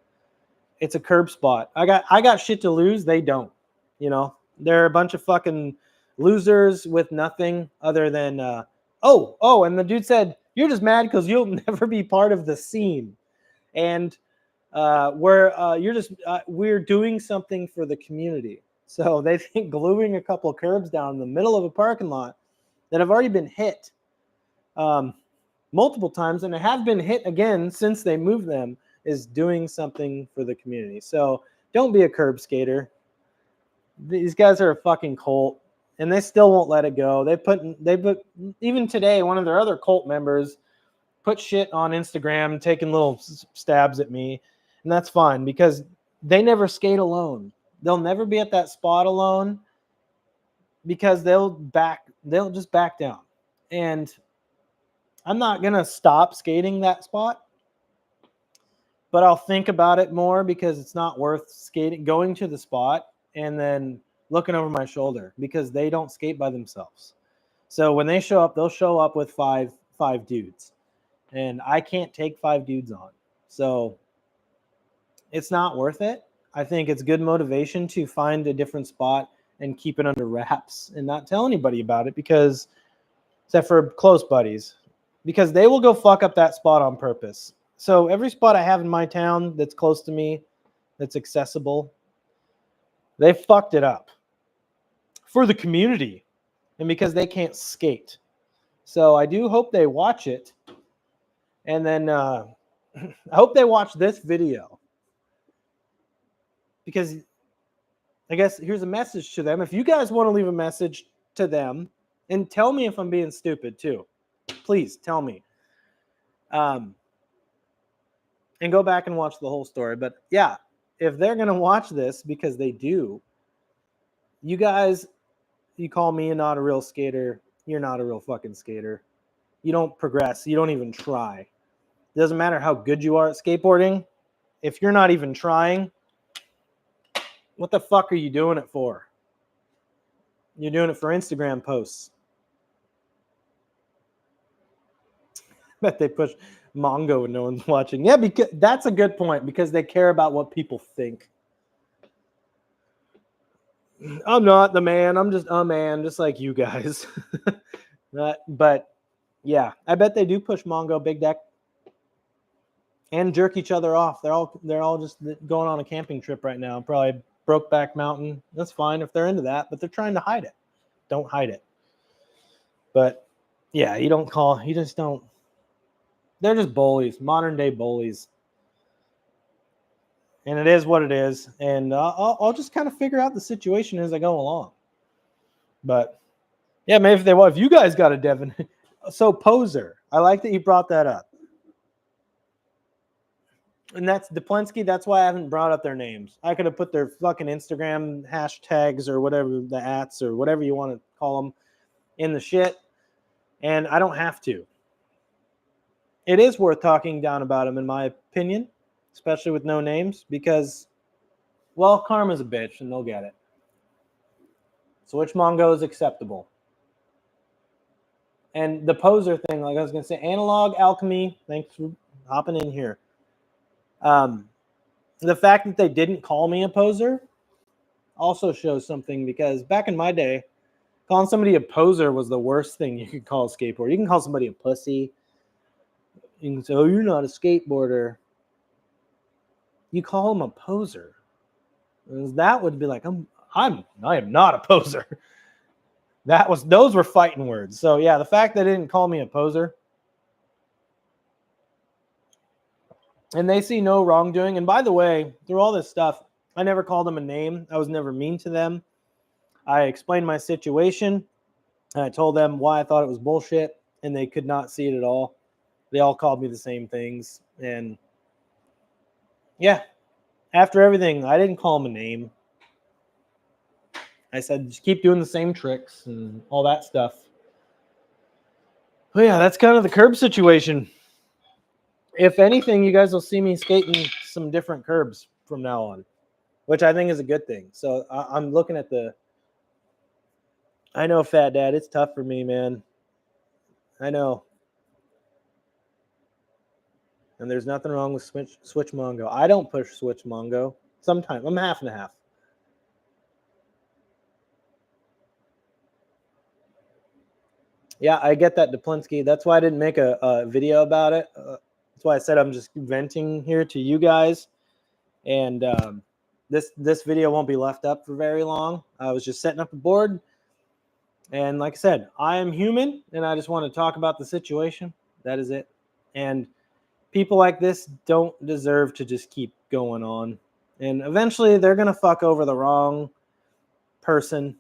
it's a curb spot. I got shit to lose. They don't, they're a bunch of fucking losers with nothing other than, and the dude said, you're just mad because you'll never be part of the scene. And we're doing something for the community. So they think gluing a couple of curbs down in the middle of a parking lot that have already been hit multiple times, and have been hit again since they moved them, is doing something for the community. So don't be a curb skater. These guys are a fucking cult, and they still won't let it go. They put even today, one of their other cult members put shit on Instagram, taking little stabs at me, and that's fine because they never skate alone. They'll never be at that spot alone because they'll just back down. And I'm not going to stop skating that spot, but I'll think about it more because it's not worth going to the spot and then looking over my shoulder because they don't skate by themselves. So when they show up, they'll show up with five dudes, and I can't take 5 dudes on. So it's not worth it. I think it's good motivation to find a different spot and keep it under wraps and not tell anybody about it, because except for close buddies, because they will go fuck up that spot on purpose. So every spot I have in my town that's close to me, that's accessible, they fucked it up for the community and because they can't skate. So I do hope they watch it. And then I hope they watch this video, because I guess here's a message to them. If you guys want to leave a message to them, and tell me if I'm being stupid too, please tell me. And go back and watch the whole story. But yeah, if they're going to watch this, because they do, you guys, you call me not a real skater. You're not a real fucking skater. You don't progress. You don't even try. It doesn't matter how good you are at skateboarding. If you're not even trying, what the fuck are you doing it for? You're doing it for Instagram posts. Bet they push Mongo when no one's watching. Yeah, because that's a good point, because they care about what people think. I'm not the man. I'm just a man, just like you guys. But yeah, I bet they do push Mongo, Big Deck, and jerk each other off. They're all just going on a camping trip right now. Probably Brokeback Mountain. That's fine if they're into that, but they're trying to hide it. Don't hide it. But yeah, you just don't. They're just bullies, modern day bullies. And it is what it is. And I'll just kind of figure out the situation as I go along. But yeah, maybe if you guys got a Devin. So Poser, I like that you brought that up. And that's Duplensky. That's why I haven't brought up their names. I could have put their fucking Instagram hashtags or whatever, the ats or whatever you want to call them, in the shit. And I don't have to. It is worth talking down about them, in my opinion, especially with no names, because, well, karma's a bitch and they'll get it. So which Mongo is acceptable? And the Poser thing, like I was going to say, Analog Alchemy, thanks for hopping in here. The fact that they didn't call me a poser also shows something, because back in my day, calling somebody a poser was the worst thing you could call a skateboarder. You can call somebody a pussy. You can say, "Oh, you're not a skateboarder." You call him a poser. That would be like, I am not a poser. Those were fighting words. So yeah, the fact that they didn't call me a poser, and they see no wrongdoing. And by the way, through all this stuff, I never called them a name. I was never mean to them. I explained my situation, and I told them why I thought it was bullshit, and they could not see it at all. They all called me the same things, and yeah, after everything, I didn't call them a name. I said, just keep doing the same tricks and all that stuff. But yeah, that's kind of the curb situation. If anything, you guys will see me skating some different curbs from now on, which I think is a good thing. So I'm looking at I know, Fat Dad, it's tough for me, man. I know. And there's nothing wrong with Switch Mongo. I don't push Switch Mongo. Sometimes I'm half and a half. Yeah, I get that, Duplinsky. That's why I didn't make a video about it. That's why I said I'm just venting here to you guys. And this video won't be left up for very long. I was just setting up a board. And like I said, I am human, and I just want to talk about the situation. That is it. And people like this don't deserve to just keep going on. And eventually they're going to fuck over the wrong person.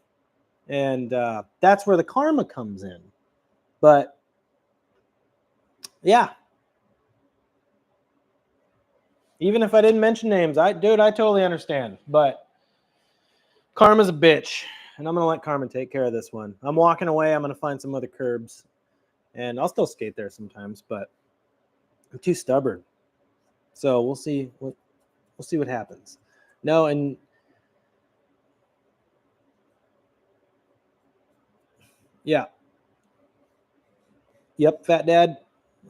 And that's where the karma comes in. But yeah, even if I didn't mention names, I totally understand. But karma's a bitch, and I'm going to let karma take care of this one. I'm walking away. I'm going to find some other curbs, and I'll still skate there sometimes, but I'm too stubborn. So we'll see what happens. No, and yeah. Yep, Fat Dad.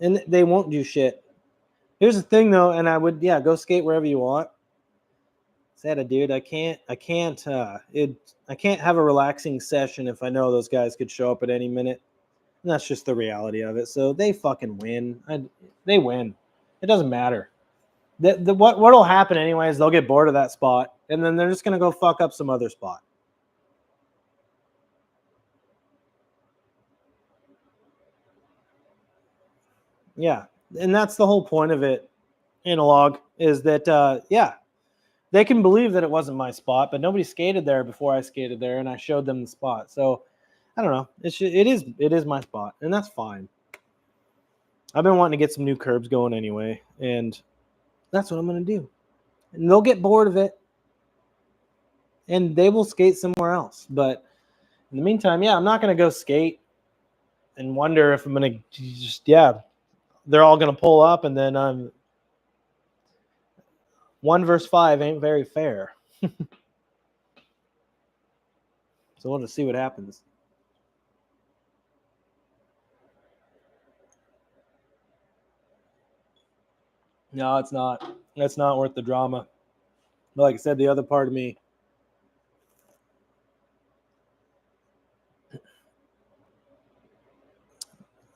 And they won't do shit. Here's the thing though, and I would go skate wherever you want. Sad, dude, I can't have a relaxing session if I know those guys could show up at any minute. And that's just the reality of it. So they fucking win. They win. It doesn't matter. What'll happen anyway is they'll get bored of that spot, and then they're just gonna go fuck up some other spot. Yeah, and that's the whole point of it. Analog is that they can believe that it wasn't my spot, but nobody skated there before I skated there, and I showed them the spot. So I don't know. It is my spot, and that's fine. I've been wanting to get some new curbs going anyway, and that's what I'm going to do. And they'll get bored of it, and they will skate somewhere else. But in the meantime, I'm not going to go skate and wonder if I'm going to they're all going to pull up, and then 1 versus 5 ain't very fair. So we'll just see what happens. No, it's not. That's not worth the drama. But like I said, the other part of me.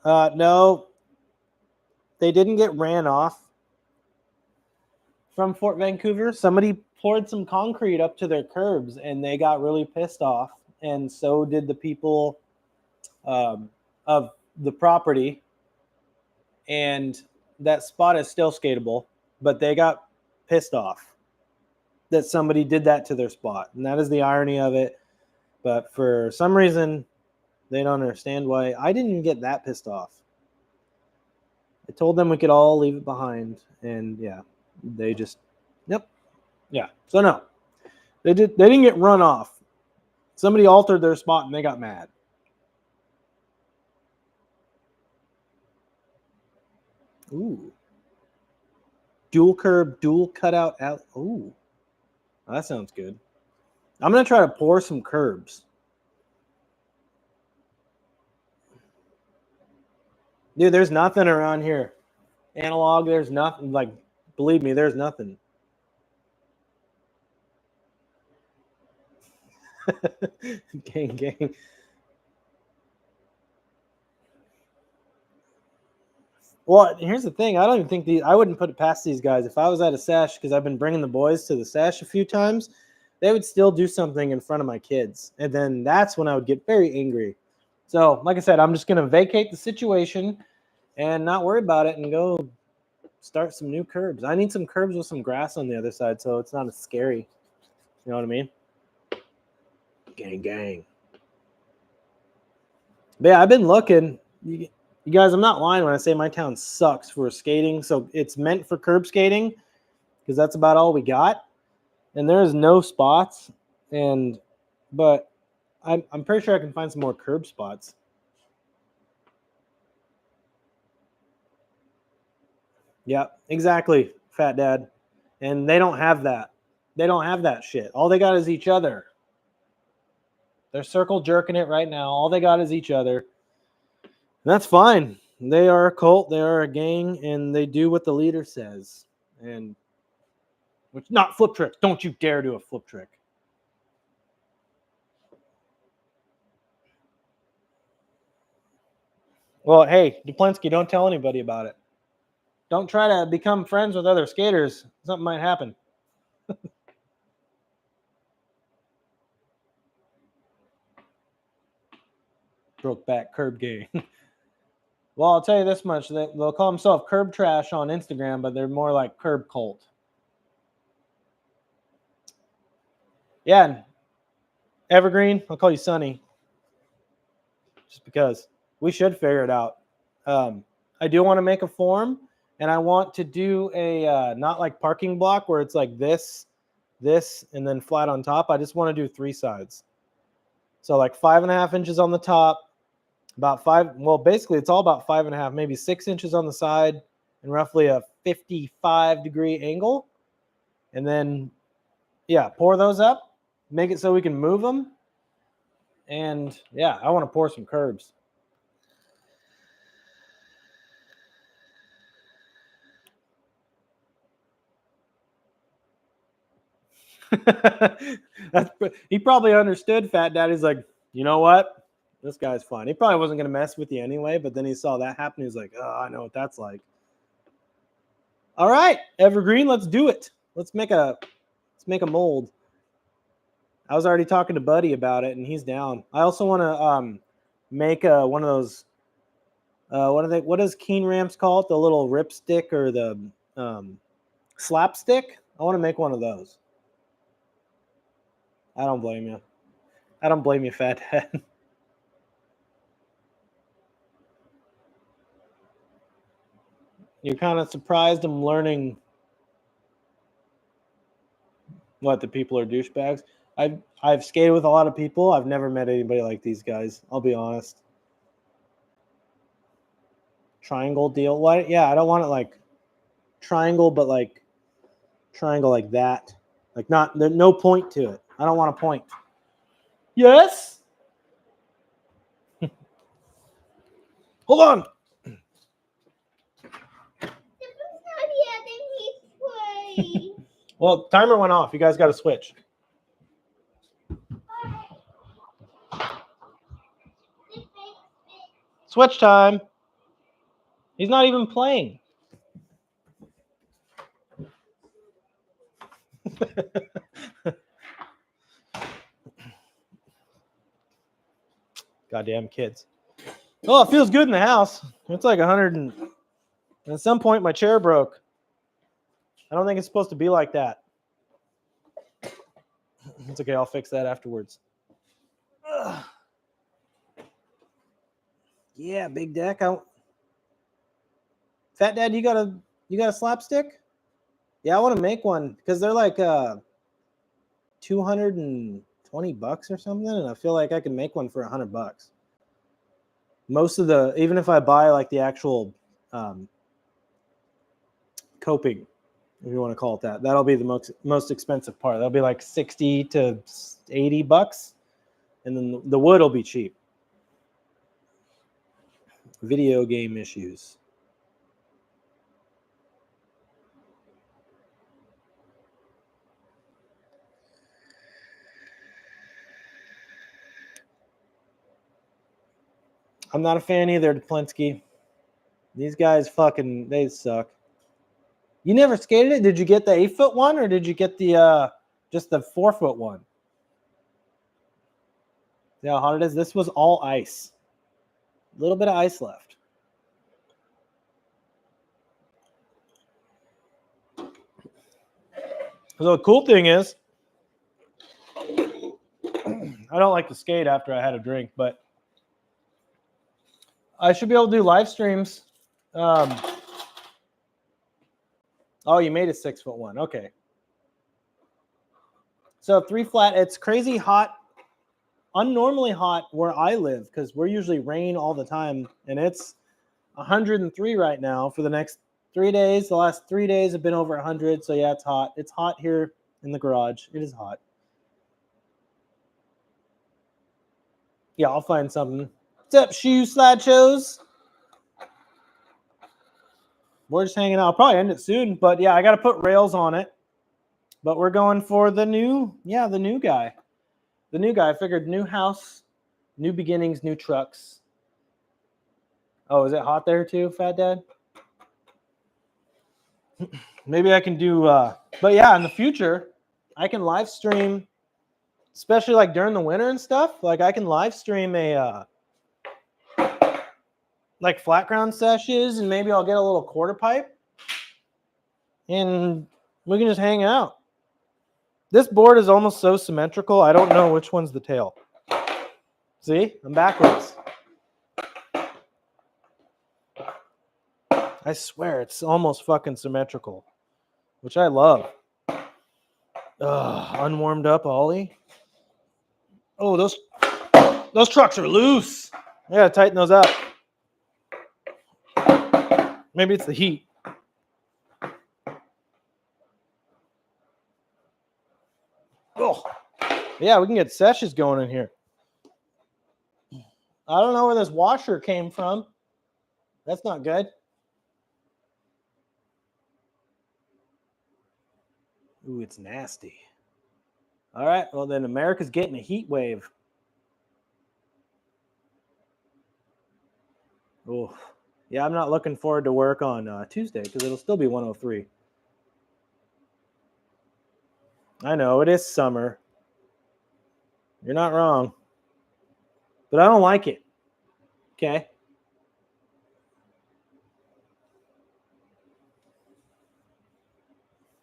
No, they didn't get ran off from Fort Vancouver. Somebody poured some concrete up to their curbs, and they got really pissed off. And so did the people of the property. And that spot is still skatable, but they got pissed off that somebody did that to their spot. And that is the irony of it. But for some reason, they don't understand why I didn't even get that pissed off. I told them we could all leave it behind, and they just, yep, yeah. So no, they didn't get run off. Somebody altered their spot, and they got mad. Ooh, dual curb, dual cutout out. Ooh, that sounds good. I'm gonna try to pour some curbs. Dude, there's nothing around here. Analog, there's nothing. Like, believe me, there's nothing. gang. Well, here's the thing. I don't even think I wouldn't put it past these guys. If I was at a sesh, because I've been bringing the boys to the sesh a few times, they would still do something in front of my kids. And then that's when I would get very angry. So, like I said, I'm just going to vacate the situation and not worry about it and go start some new curbs. I need some curbs with some grass on the other side so it's not as scary. You know what I mean? Gang, gang. But yeah, I've been looking. You guys, I'm not lying when I say my town sucks for skating. So it's meant for curb skating because that's about all we got. And there's no spots. But I'm pretty sure I can find some more curb spots. Yeah, exactly, Fat Dad. And they don't have that. They don't have that shit. All they got is each other. They're circle jerking it right now. All they got is each other. And that's fine. They are a cult. They are a gang, and they do what the leader says. And which not flip tricks. Don't you dare do a flip trick. Well, hey, Duplinsky, don't tell anybody about it. Don't try to become friends with other skaters. Something might happen. Broke back curb gang. Well, I'll tell you this much. They'll call themselves curb trash on Instagram, but they're more like curb cult. Yeah, Evergreen, I'll call you Sonny. Just because we should figure it out. I do want to make a form, and I want to do a not like parking block where it's like this, and then flat on top. I just want to do 3 sides. So like 5.5 inches on the top, about 5. Well, basically it's all about 5.5, maybe 6 inches on the side, and roughly a 55-degree angle. And then, yeah, pour those up, make it so we can move them. And yeah, I want to pour some curbs. He probably understood. Fat Daddy's like, you know what? This guy's fun. He probably wasn't going to mess with you anyway, but then he saw that happen. He's like, oh, I know what that's like. All right, Evergreen, let's do it. Let's make a mold. I was already talking to Buddy about it, and he's down. I also want to make one of those. What does Keen Ramps call it? The little ripstick or the slapstick? I want to make one of those. I don't blame you. I don't blame you, Fat Dad. You're kind of surprised I'm learning what the people are douchebags. I've skated with a lot of people. I've never met anybody like these guys. I'll be honest. Triangle deal. What? Yeah, I don't want it like triangle, but like triangle like that. Like not there's no point to it. I don't want a point. Yes. Hold on. Well, timer went off. You guys got to switch. Switch time. He's not even playing. Goddamn kids. Oh, it feels good in the house. It's like 100 and at some point my chair broke. I don't think it's supposed to be like that. It's okay. I'll fix that afterwards. Ugh. Yeah, big deck. Fat Dad, you got a slapstick? Yeah, I want to make one because they're like $220 or something, and I feel like I can make one for $100. Most of even if I buy like the actual coping, if you want to call it that, that'll be the most expensive part. That'll be like $60 to $80, and then the wood will be cheap. Video game issues. – – – – – – – – – – – – – – – – – – – – – – – – – – – – – – – – – – – – – – – – – – – – – – – – – – – – – – – – – – – – – – – – – – – – – – – – – – – – – – – – – – – – – – – – – – – – – – – – – – – – – – – – – – – – – – – – – – – – – – – – –– – – I'm not a fan either, Duplinsky. These guys fucking, they suck. You never skated it? Did you get the 8-foot one or did you get the just the 4-foot one? See how hot it is? This was all ice. A little bit of ice left. So the cool thing is, I don't like to skate after I had a drink, but I should be able to do live streams. Oh, you made a 6-foot one. Okay. So 3 flat. It's crazy hot, unnormally hot where I live because we're usually rain all the time, and it's 103 right now for the next 3 days. The last 3 days have been over 100, so yeah, it's hot. It's hot here in the garage. It is hot. Yeah, I'll find something. What's up, shoe slideshows? We're just hanging out. I'll probably end it soon, but yeah, I got to put rails on it. But we're going for the new guy. The new guy. I figured new house, new beginnings, new trucks. Oh, is it hot there too, Fat Dad? Maybe I can do, but yeah, in the future, I can live stream, especially like during the winter and stuff. Like I can live stream a, like flat ground sessions, and maybe I'll get a little quarter pipe, and we can just hang out. This board is almost so symmetrical, I don't know which one's the tail. See? I'm backwards. I swear, it's almost fucking symmetrical, which I love. Unwarmed up ollie. Oh, those trucks are loose. I gotta tighten those up. Maybe it's the heat. Oh, yeah, we can get sessions going in here. I don't know where this washer came from. That's not good. Ooh, it's nasty. All right, well then America's getting a heat wave. Oh, yeah, I'm not looking forward to work on Tuesday because it'll still be 103. I know, it is summer. You're not wrong. But I don't like it. Okay?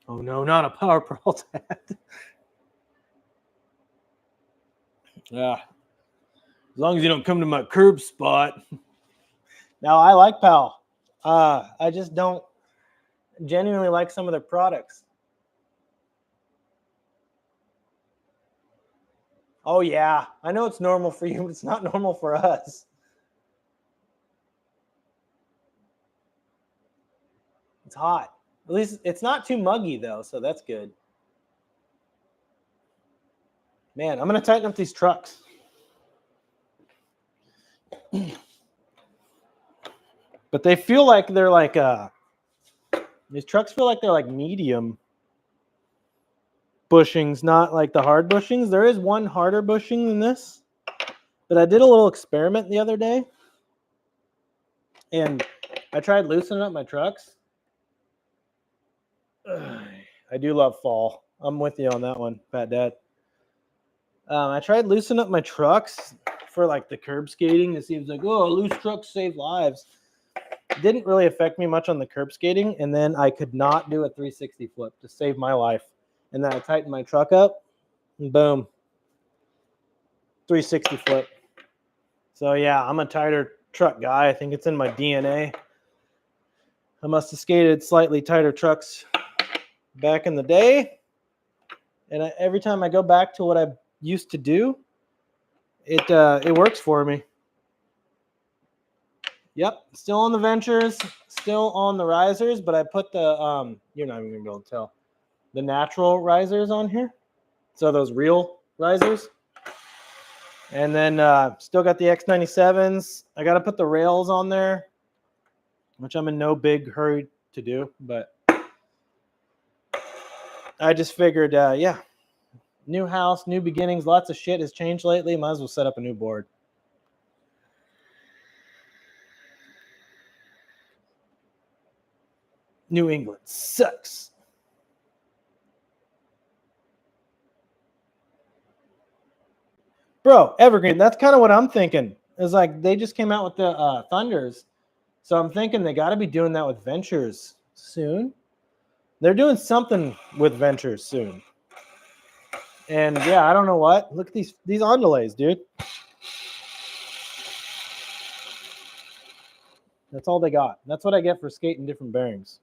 Oh no, not a power pearl tat. Yeah. As long as you don't come to my curb spot. Now, I like PAL. I just don't genuinely like some of their products. Oh, yeah. I know it's normal for you, but it's not normal for us. It's hot. At least it's not too muggy, though, so that's good. Man, I'm going to tighten up these trucks. But they feel like they're like these trucks feel like they're like medium bushings, not like the hard bushings. There is one harder bushing than this, but I did a little experiment the other day, and I tried loosening up my trucks. I do love fall. I'm with you on that one, Fat Dad. I tried loosening up my trucks for like the curb skating. It seems like, oh, loose trucks save lives. It didn't really affect me much on the curb skating, and then I could not do a 360 flip to save my life. And then I tightened my truck up, and boom, 360 flip. So yeah, I'm a tighter truck guy. I think it's in my DNA. I must have skated slightly tighter trucks back in the day, and every time I go back to what I used to do, it works for me. Yep, still on the Ventures, still on the risers, but I put the you're not even gonna be able to tell, the natural risers on here. So those real risers. And then still got the X97s. I got to put the rails on there, which I'm in no big hurry to do, but I just figured, yeah, new house, new beginnings. Lots of shit has changed lately. Might as well set up a new board. New England sucks. Bro, Evergreen, that's kind of what I'm thinking. It's like they just came out with the Thunders. So I'm thinking they got to be doing that with Ventures soon. They're doing something with Ventures soon. And yeah, I don't know what. Look at these ondulays, dude. That's all they got. That's what I get for skating different bearings.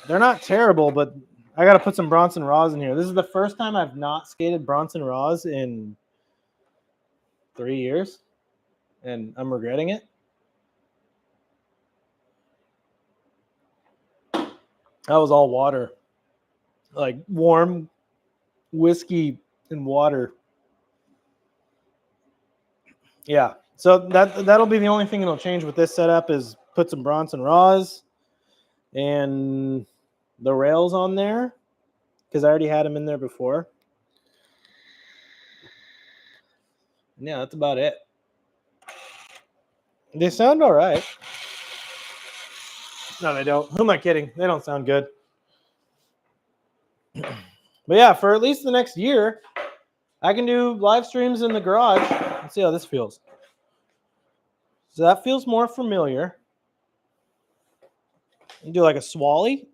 They're not terrible, but I got to put some Bronson Raws in here. This is the first time I've not skated Bronson Raws in 3 years, and I'm regretting it. That was all water, like warm whiskey and water. Yeah, so that'll be the only thing that'll change with this setup is put some Bronson Raws and the rails on there because I already had them in there before. Yeah, that's about it. They sound all right. No, they don't. Who am I kidding? They don't sound good. But yeah, for at least the next year, I can do live streams in the garage. Let's see how this feels. So that feels more familiar. You do like a swally.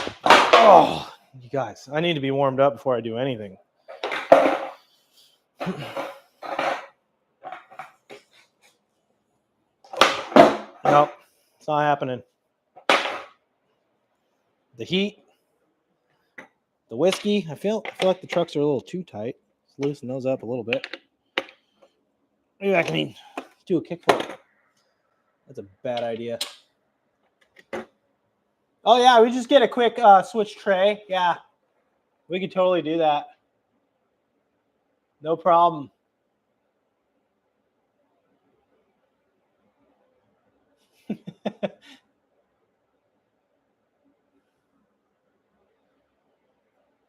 Oh, you guys, I need to be warmed up before I do anything. Nope, it's not happening. The heat, the whiskey. I feel like the trucks are a little too tight. Let's loosen those up a little bit. Maybe I can do a kickflip. That's a bad idea. Oh yeah, we just get a quick switch tray. Yeah, we could totally do that. No problem.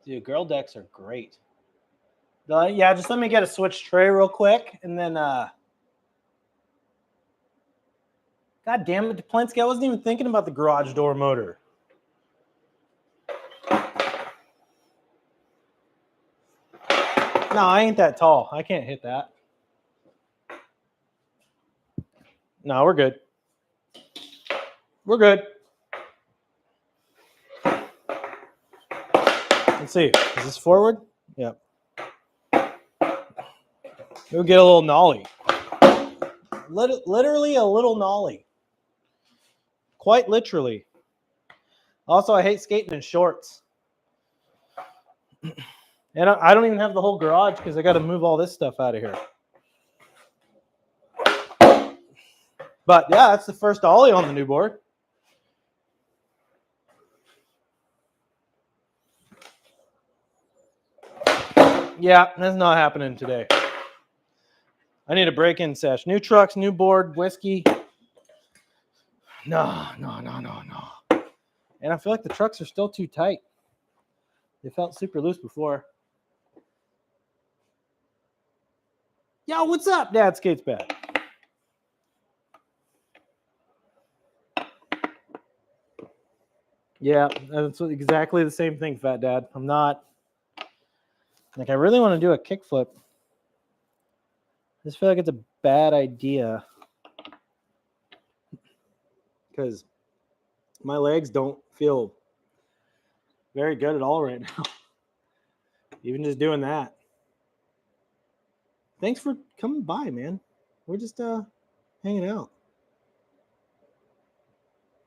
Dude, girl decks are great. Yeah, just let me get a switch tray real quick, and then God damn it, Duplinski, I wasn't even thinking about the garage door motor. No, I ain't that tall. I can't hit that. No, we're good. We're good. Let's see. Is this forward? Yep. We'll get a little nollie. Literally a little nollie. Quite literally. Also, I hate skating in shorts. And I don't even have the whole garage because I got to move all this stuff out of here. But yeah, that's the first ollie on the new board. Yeah, that's not happening today. I need a break-in sesh. New trucks, new board, whiskey. No. And I feel like the trucks are still too tight. They felt super loose before. Yo, what's up? Dad skates bad. Yeah, that's exactly the same thing, Fat Dad. I'm not. Like, I really want to do a kickflip. I just feel like it's a bad idea. Because my legs don't feel very good at all right now. Even just doing that. Thanks for coming by, man. We're just hanging out.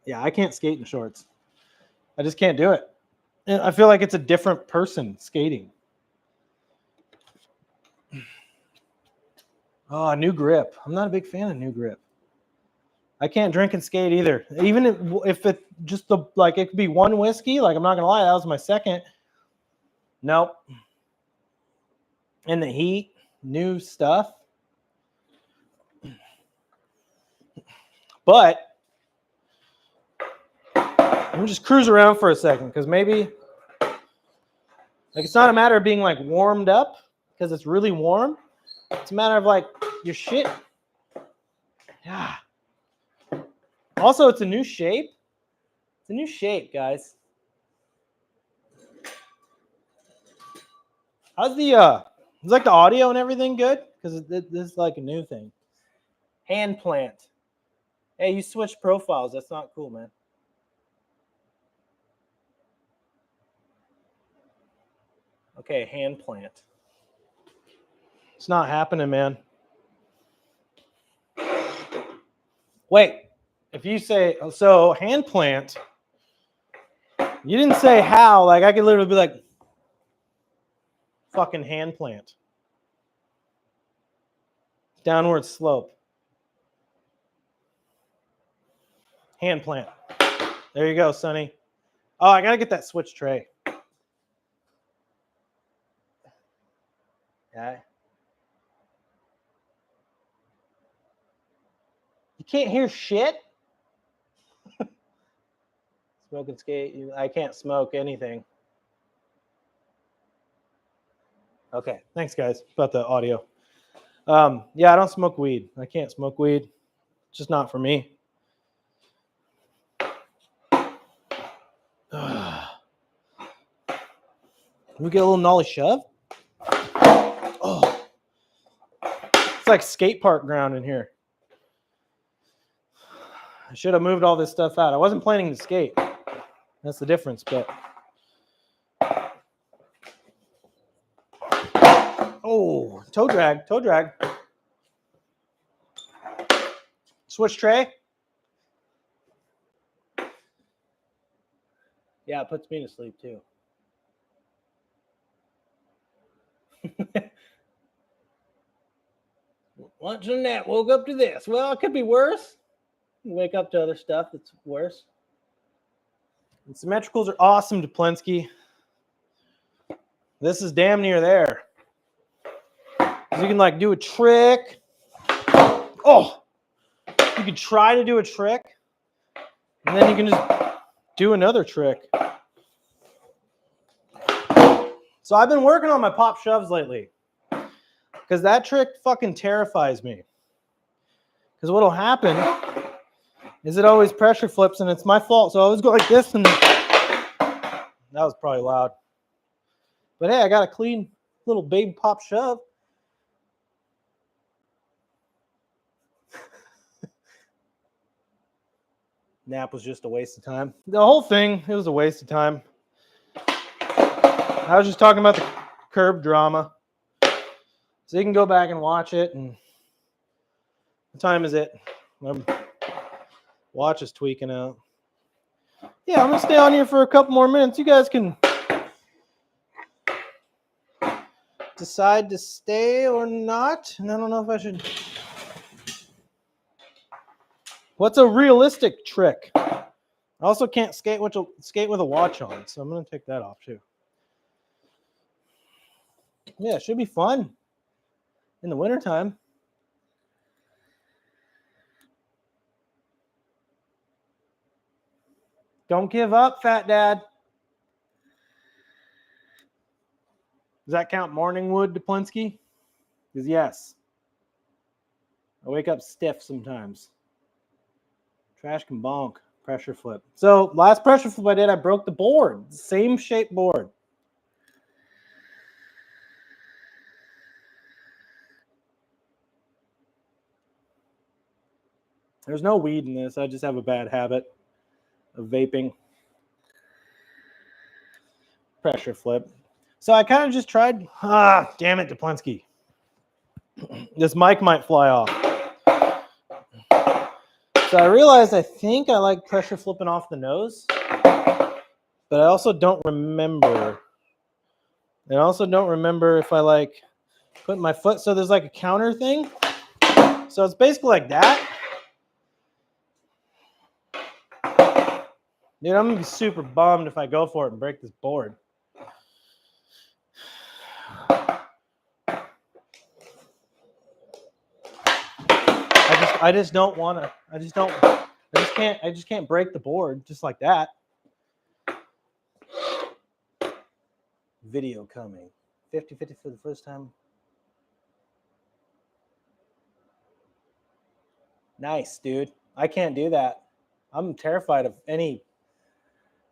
Yeah, I can't skate in shorts. I just can't do it. And I feel like it's a different person skating. Oh, new grip. I'm not a big fan of new grip. I can't drink and skate either. Even if it just it could be one whiskey. Like, I'm not gonna lie, that was my second. Nope. And the heat, new stuff. But let me just cruise around for a second because maybe it's not a matter of being like warmed up because it's really warm. It's a matter of like your shit. Yeah. Also, it's a new shape. It's a new shape, guys. How's the is like the audio and everything good? Because this is like a new thing. Hand plant. Hey, you switched profiles. That's not cool, man. Okay, hand plant. It's not happening, man. Wait, if you say so, hand plant. You didn't say how. Like I could literally be like, fucking hand plant. Downward slope. Hand plant. There you go, Sonny. Oh, I gotta get that switch tray. Yeah. You can't hear shit. Smoke and skate. I can't smoke anything. Okay, thanks guys about the audio. Yeah, I don't smoke weed. I can't smoke weed. It's just not for me. We get a little nollie shove. Oh, it's like skate park ground in here. I should have moved all this stuff out. I wasn't planning to skate. That's the difference, but. Oh, toe drag, toe drag. Switch tray. Yeah, it puts me to sleep too. Lunch and nap, woke up to this. Well, it could be worse. You wake up to other stuff that's worse. And symmetricals are awesome, Duplensky. This is damn near there. You can like do a trick. Oh, you can try to do a trick, and then you can just do another trick. So I've been working on my pop shoves lately because that trick fucking terrifies me. Because what'll happen is it always pressure flips, and it's my fault. So I always go like this, and that was probably loud. But hey, I got a clean little baby pop shove. Nap was just a waste of time. The whole thing, it was a waste of time. I was just talking about the curb drama. So you can go back and watch it. And what time is it? My watch is tweaking out. Yeah, I'm going to stay on here for a couple more minutes. You guys can decide to stay or not. And I don't know if I should. What's a realistic trick? I also can't skate with a watch on, so I'm going to take that off too. Yeah, it should be fun in the wintertime. Don't give up, fat dad. Does that count morning wood, Duplensky? Because yes. I wake up stiff sometimes. Trash can bonk. Pressure flip. So last pressure flip I did, I broke the board. Same shape board. There's no weed in this. I just have a bad habit of vaping. Pressure flip. So I kind of just tried. Ah, damn it, Duplensky. This mic might fly off. So I realized I think I like pressure flipping off the nose, but I also don't remember. And I also don't remember if I like put my foot. So there's like a counter thing. So it's basically like that. Dude, I'm gonna be super bummed if I go for it and break this board. I just don't want to. I just can't break the board just like that. Video coming. 50-50 for the first time. Nice, dude. I can't do that. I'm terrified of any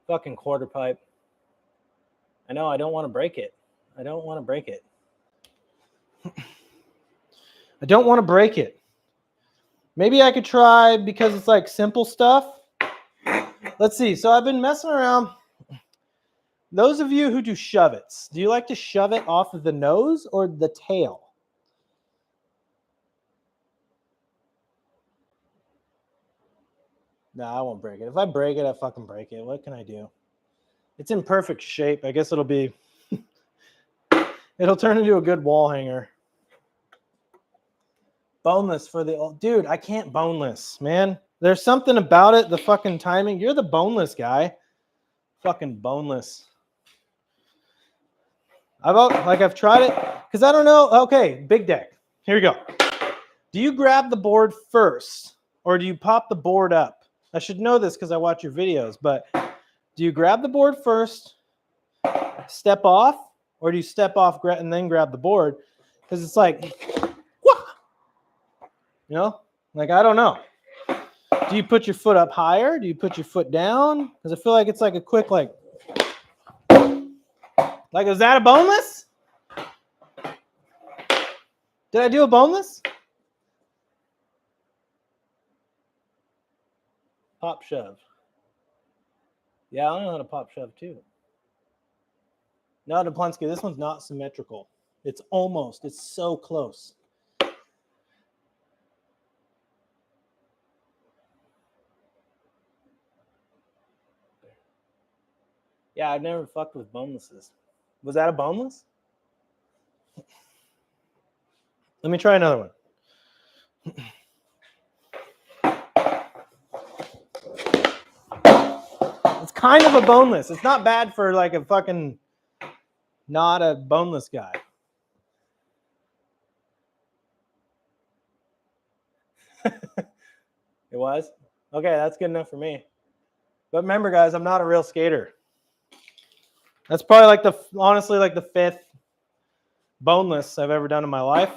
Fucking quarter pipe. I know, I don't want to break it. I don't want to break it. I don't want to break it. Maybe I could try because it's like simple stuff. Let's see. So I've been messing around. Those of you who do shove-its, do you like to shove it off of the nose or the tail? Nah, I won't break it. If I break it, I fucking break it. What can I do? It's in perfect shape. I guess it'll be... it'll turn into a good wall hanger. Boneless for the... Dude, I can't boneless, man. There's something about it, the fucking timing. You're the boneless guy. Fucking boneless. I've tried it because I don't know. Okay, big deck. Here we go. Do you grab the board first or do you pop the board up? I should know this because I watch your videos, but do you grab the board first, step off, or do you step off and then grab the board? Because it's like, wah! You know, like I don't know. Do you put your foot up higher? Do you put your foot down? Because I feel like it's like a quick like is that a boneless? Did I do a boneless? Pop shove. Yeah, I know how to pop shove too. No, Duplinski, this one's not symmetrical. It's so close. Yeah, I've never fucked with bonelesses. Was that a boneless? Let me try another one. It's kind of a boneless. It's not bad for like a fucking not a boneless guy. It was? Okay, that's good enough for me. But remember, guys, I'm not a real skater. That's probably like honestly like the 5th boneless I've ever done in my life.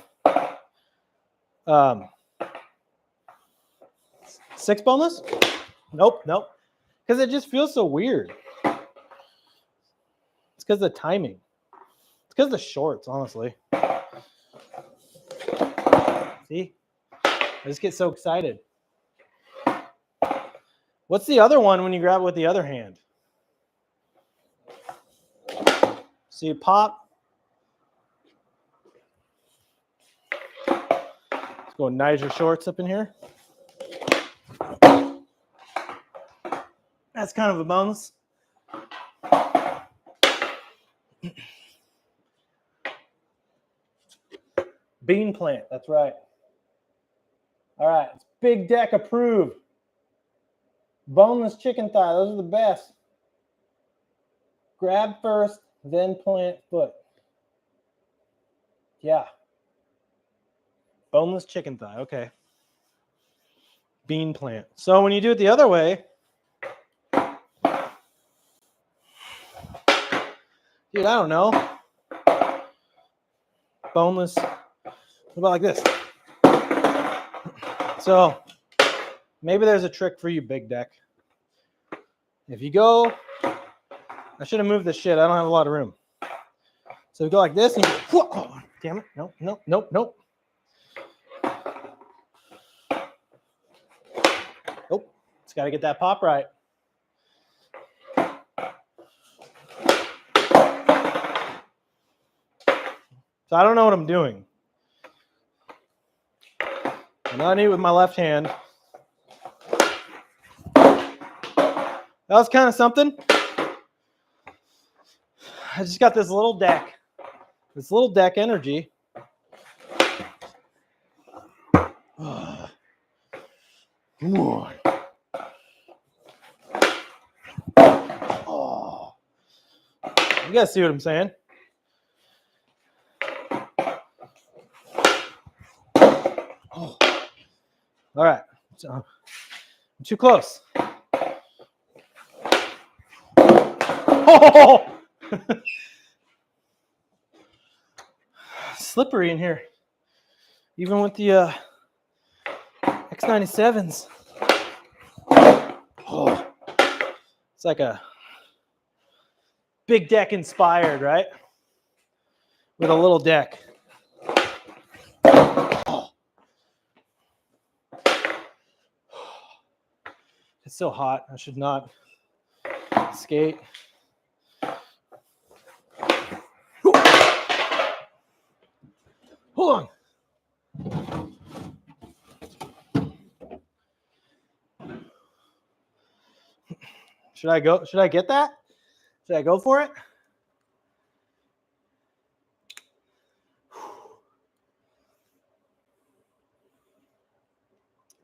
6 boneless? Nope. Because it just feels so weird. It's because of the timing. It's because of the shorts, honestly. See? I just get so excited. What's the other one when you grab it with the other hand? So you pop. Let's go Niger shorts up in here. That's kind of a bonus. Bean plant, that's right. All right, it's big deck approved. Boneless chicken thigh, those are the best. Grab first, then plant foot. Yeah. Boneless chicken thigh, okay. Bean plant. So when you do it the other way, dude, I don't know. Boneless. What about like this? So maybe there's a trick for you, big deck. If you go, I should have moved this shit. I don't have a lot of room. So you go like this and you go, oh, damn it. Nope. Nope. Just got to get that pop right. So I don't know what I'm doing. I'm not neat with my left hand. That was kind of something. I just got this little deck energy. Come on. Oh. You guys see what I'm saying? Oh. All right. So, I'm too close. Oh! Slippery in here. Even with the X97s. Oh. It's like a big deck inspired, right? With a little deck. It's so hot. I should not skate. Hold on. Should I go? Should I get that? Should I go for it?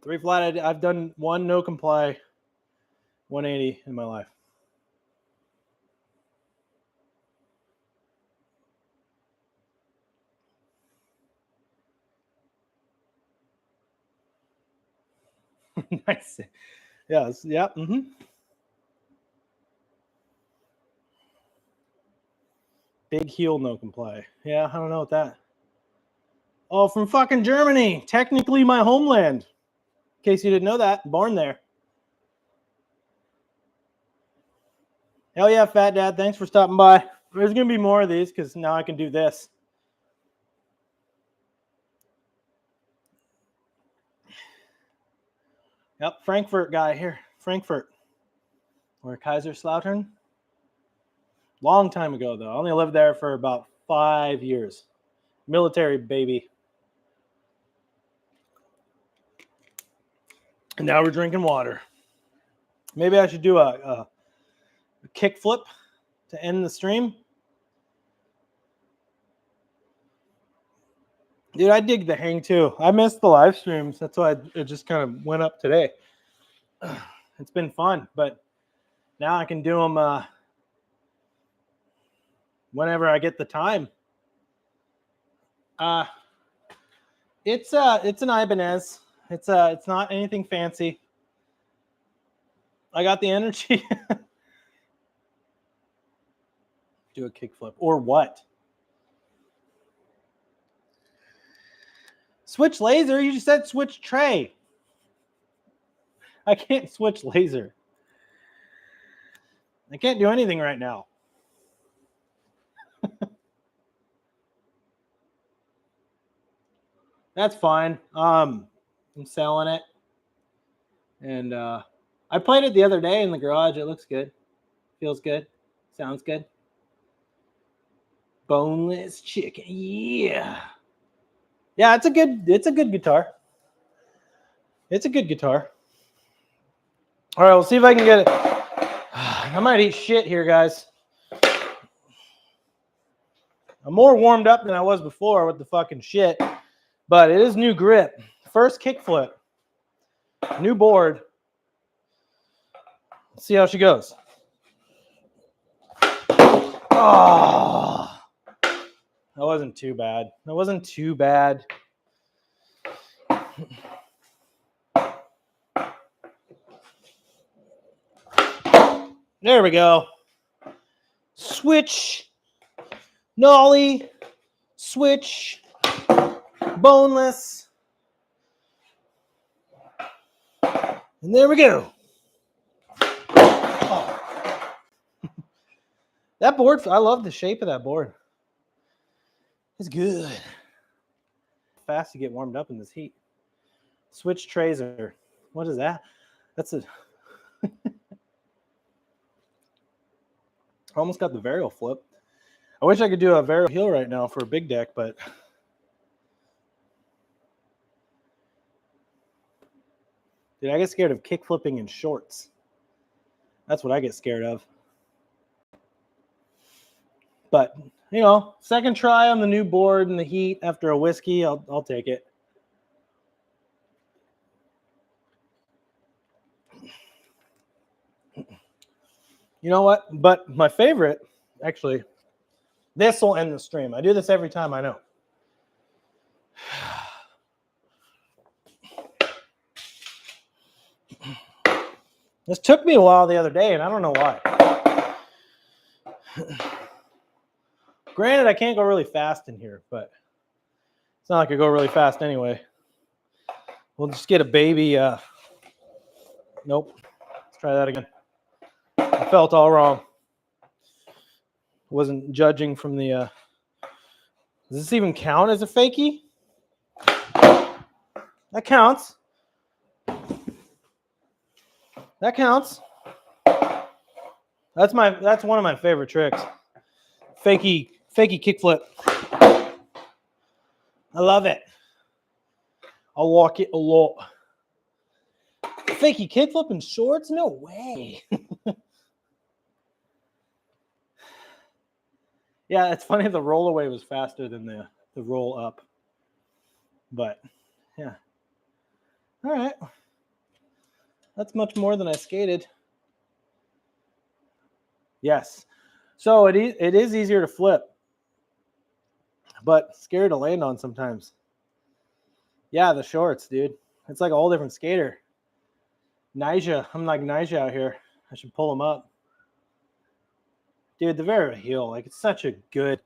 Three flat. I've done one no comply 180 in my life. Nice. Yes. Yeah. Mm-hmm. Big heel no comply. Yeah, I don't know what that. Oh, from fucking Germany. Technically my homeland. In case you didn't know that. Born there. Hell yeah, Fat Dad. Thanks for stopping by. There's going to be more of these because now I can do this. Yep, Frankfurt guy here. Frankfurt. Or Kaiserslautern. Long time ago, though. I only lived there for about 5 years. Military baby. And now we're drinking water. Maybe I should do a kick flip to end the stream. Dude, I dig the hang too. I missed the live streams. That's why it just kind of went up today. It's been fun, but now I can do them whenever I get the time. It's an Ibanez. It's not anything fancy. I got the energy. Do a kickflip or what? Switch laser? You just said switch tray. I can't switch laser. I can't do anything right now. That's fine. I'm selling it. And I played it the other day in the garage. It looks good. Feels good. Sounds good. Boneless chicken. Yeah. Yeah, it's a good guitar. It's a good guitar. All right, we'll see if I can get it. I might eat shit here, guys. I'm more warmed up than I was before with the fucking shit. But it is new grip. First kickflip. New board. Let's see how she goes. Oh, that wasn't too bad. That wasn't too bad. There we go. Switch. Nollie. Switch. Boneless. And there we go. Oh. That board, I love the shape of that board. It's good. Fast to get warmed up in this heat. Switch tracer. What is that? That's a... Almost got the varial flip. I wish I could do a varial heel right now for a big deck, but... Dude, I get scared of kick flipping in shorts. That's what I get scared of. But, you know, second try on the new board in the heat after a whiskey, I'll take it. You know what? But my favorite, actually, this will end the stream. I do this every time, I know. This took me a while the other day, and I don't know why. Granted, I can't go really fast in here, but it's not like I go really fast anyway. We'll just get a baby. Nope. Let's try that again. I felt all wrong. Wasn't judging from the. Does this even count as a fakie? That counts. That counts. That's one of my favorite tricks. Fakie kickflip. I love it. I'll walk it a lot. Fakie kickflip in shorts? No way. Yeah, it's funny the roll away was faster than the roll up. But yeah. All right. That's much more than I skated. Yes. So it is easier to flip, but scary to land on sometimes. Yeah, the shorts, dude. It's like a whole different skater. Nyjah. I'm like Nyjah out here. I should pull him up. Dude, the varial heel, like it's such a good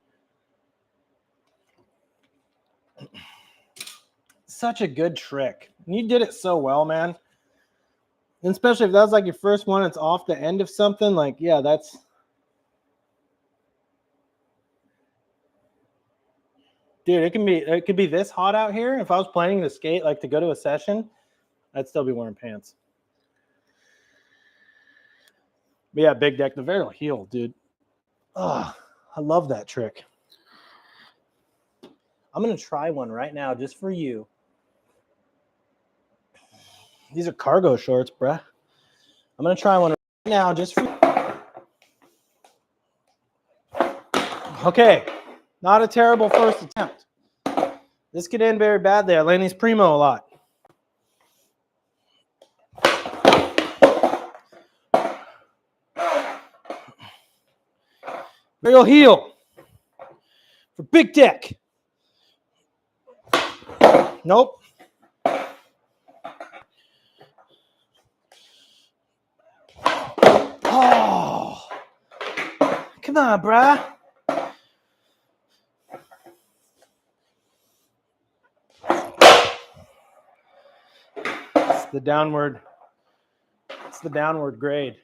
trick. And you did it so well, man. And especially if that was like your first one, it's off the end of something. Like, yeah, that's. Dude, it could be this hot out here. If I was planning to skate, like to go to a session, I'd still be wearing pants. But yeah, big deck, the varial heel, dude. Oh, I love that trick. I'm going to try one right now just for you. These are cargo shorts, bruh. I'm going to try one right now just for you. Okay, not a terrible first attempt. This could end very badly. I land these primo a lot. Varial heel for big deck. Nope. Oh, come on, bruh. It's the downward grade.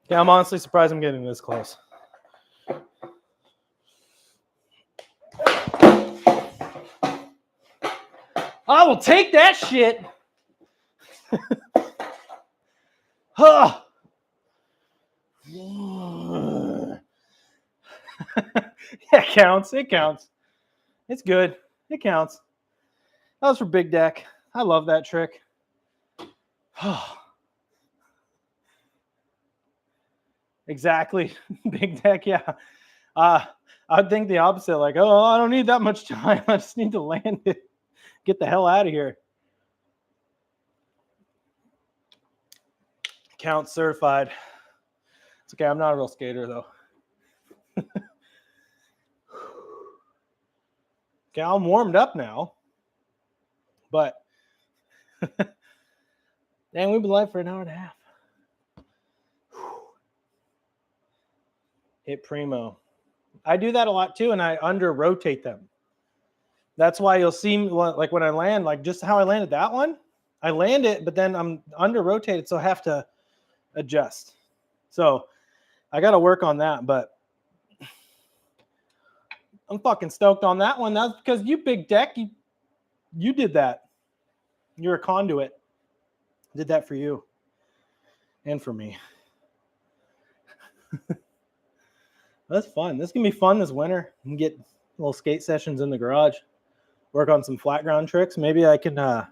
Yeah, I'm honestly surprised I'm getting this close. I will take that shit. Huh. Yeah, it counts. It counts. It's good. It counts. That was for big deck. I love that trick. Exactly. Big deck, yeah. I'd think the opposite, like, oh, I don't need that much time. I just need to land it. Get the hell out of here. Count certified. It's okay. I'm not a real skater, though. Okay, I'm warmed up now. But, dang, we've been live for an hour and a half. Hit primo. I do that a lot, too, and I under-rotate them. That's why you'll see, like, when I land, like, just how I landed that one. I land it, but then I'm under-rotated, so I have to adjust. So I got to work on that, but I'm fucking stoked on that one. That's because you big deck, you did that. You're a conduit. Did that for you and for me. That's fun. This can be fun this winter. You can get little skate sessions in the garage. Work on some flat ground tricks. Maybe I can, if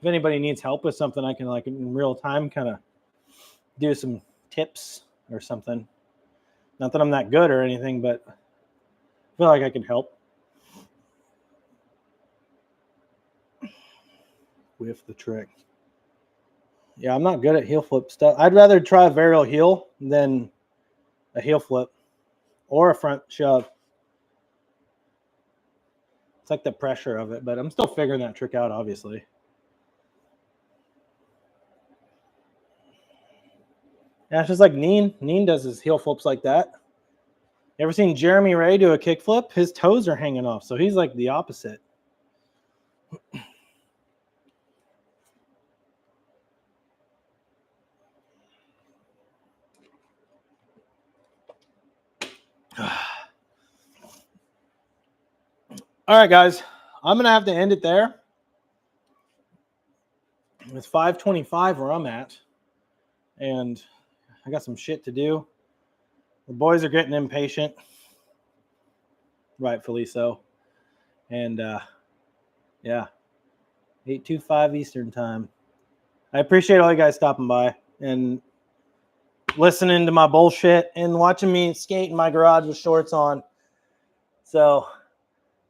anybody needs help with something, I can, like, in real time kind of do some tips or something. Not that I'm that good or anything, but I feel like I can help with the trick. Yeah, I'm not good at heel flip stuff. I'd rather try a varial heel than a heel flip or a front shove. It's like the pressure of it, but I'm still figuring that trick out, obviously. Yeah, it's just like Neen. Neen does his heel flips like that. You ever seen Jeremy Ray do a kick flip? His toes are hanging off, so he's like the opposite. All right, guys. I'm going to have to end it there. It's 5:25 where I'm at. And I got some shit to do. The boys are getting impatient. Rightfully so. And yeah, 8:25 Eastern time. I appreciate all you guys stopping by and listening to my bullshit and watching me skate in my garage with shorts on. So,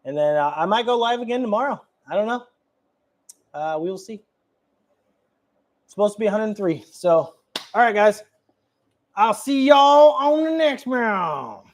and then I might go live again tomorrow. I don't know. We will see. It's supposed to be 103. So, all right, guys. I'll see y'all on the next round.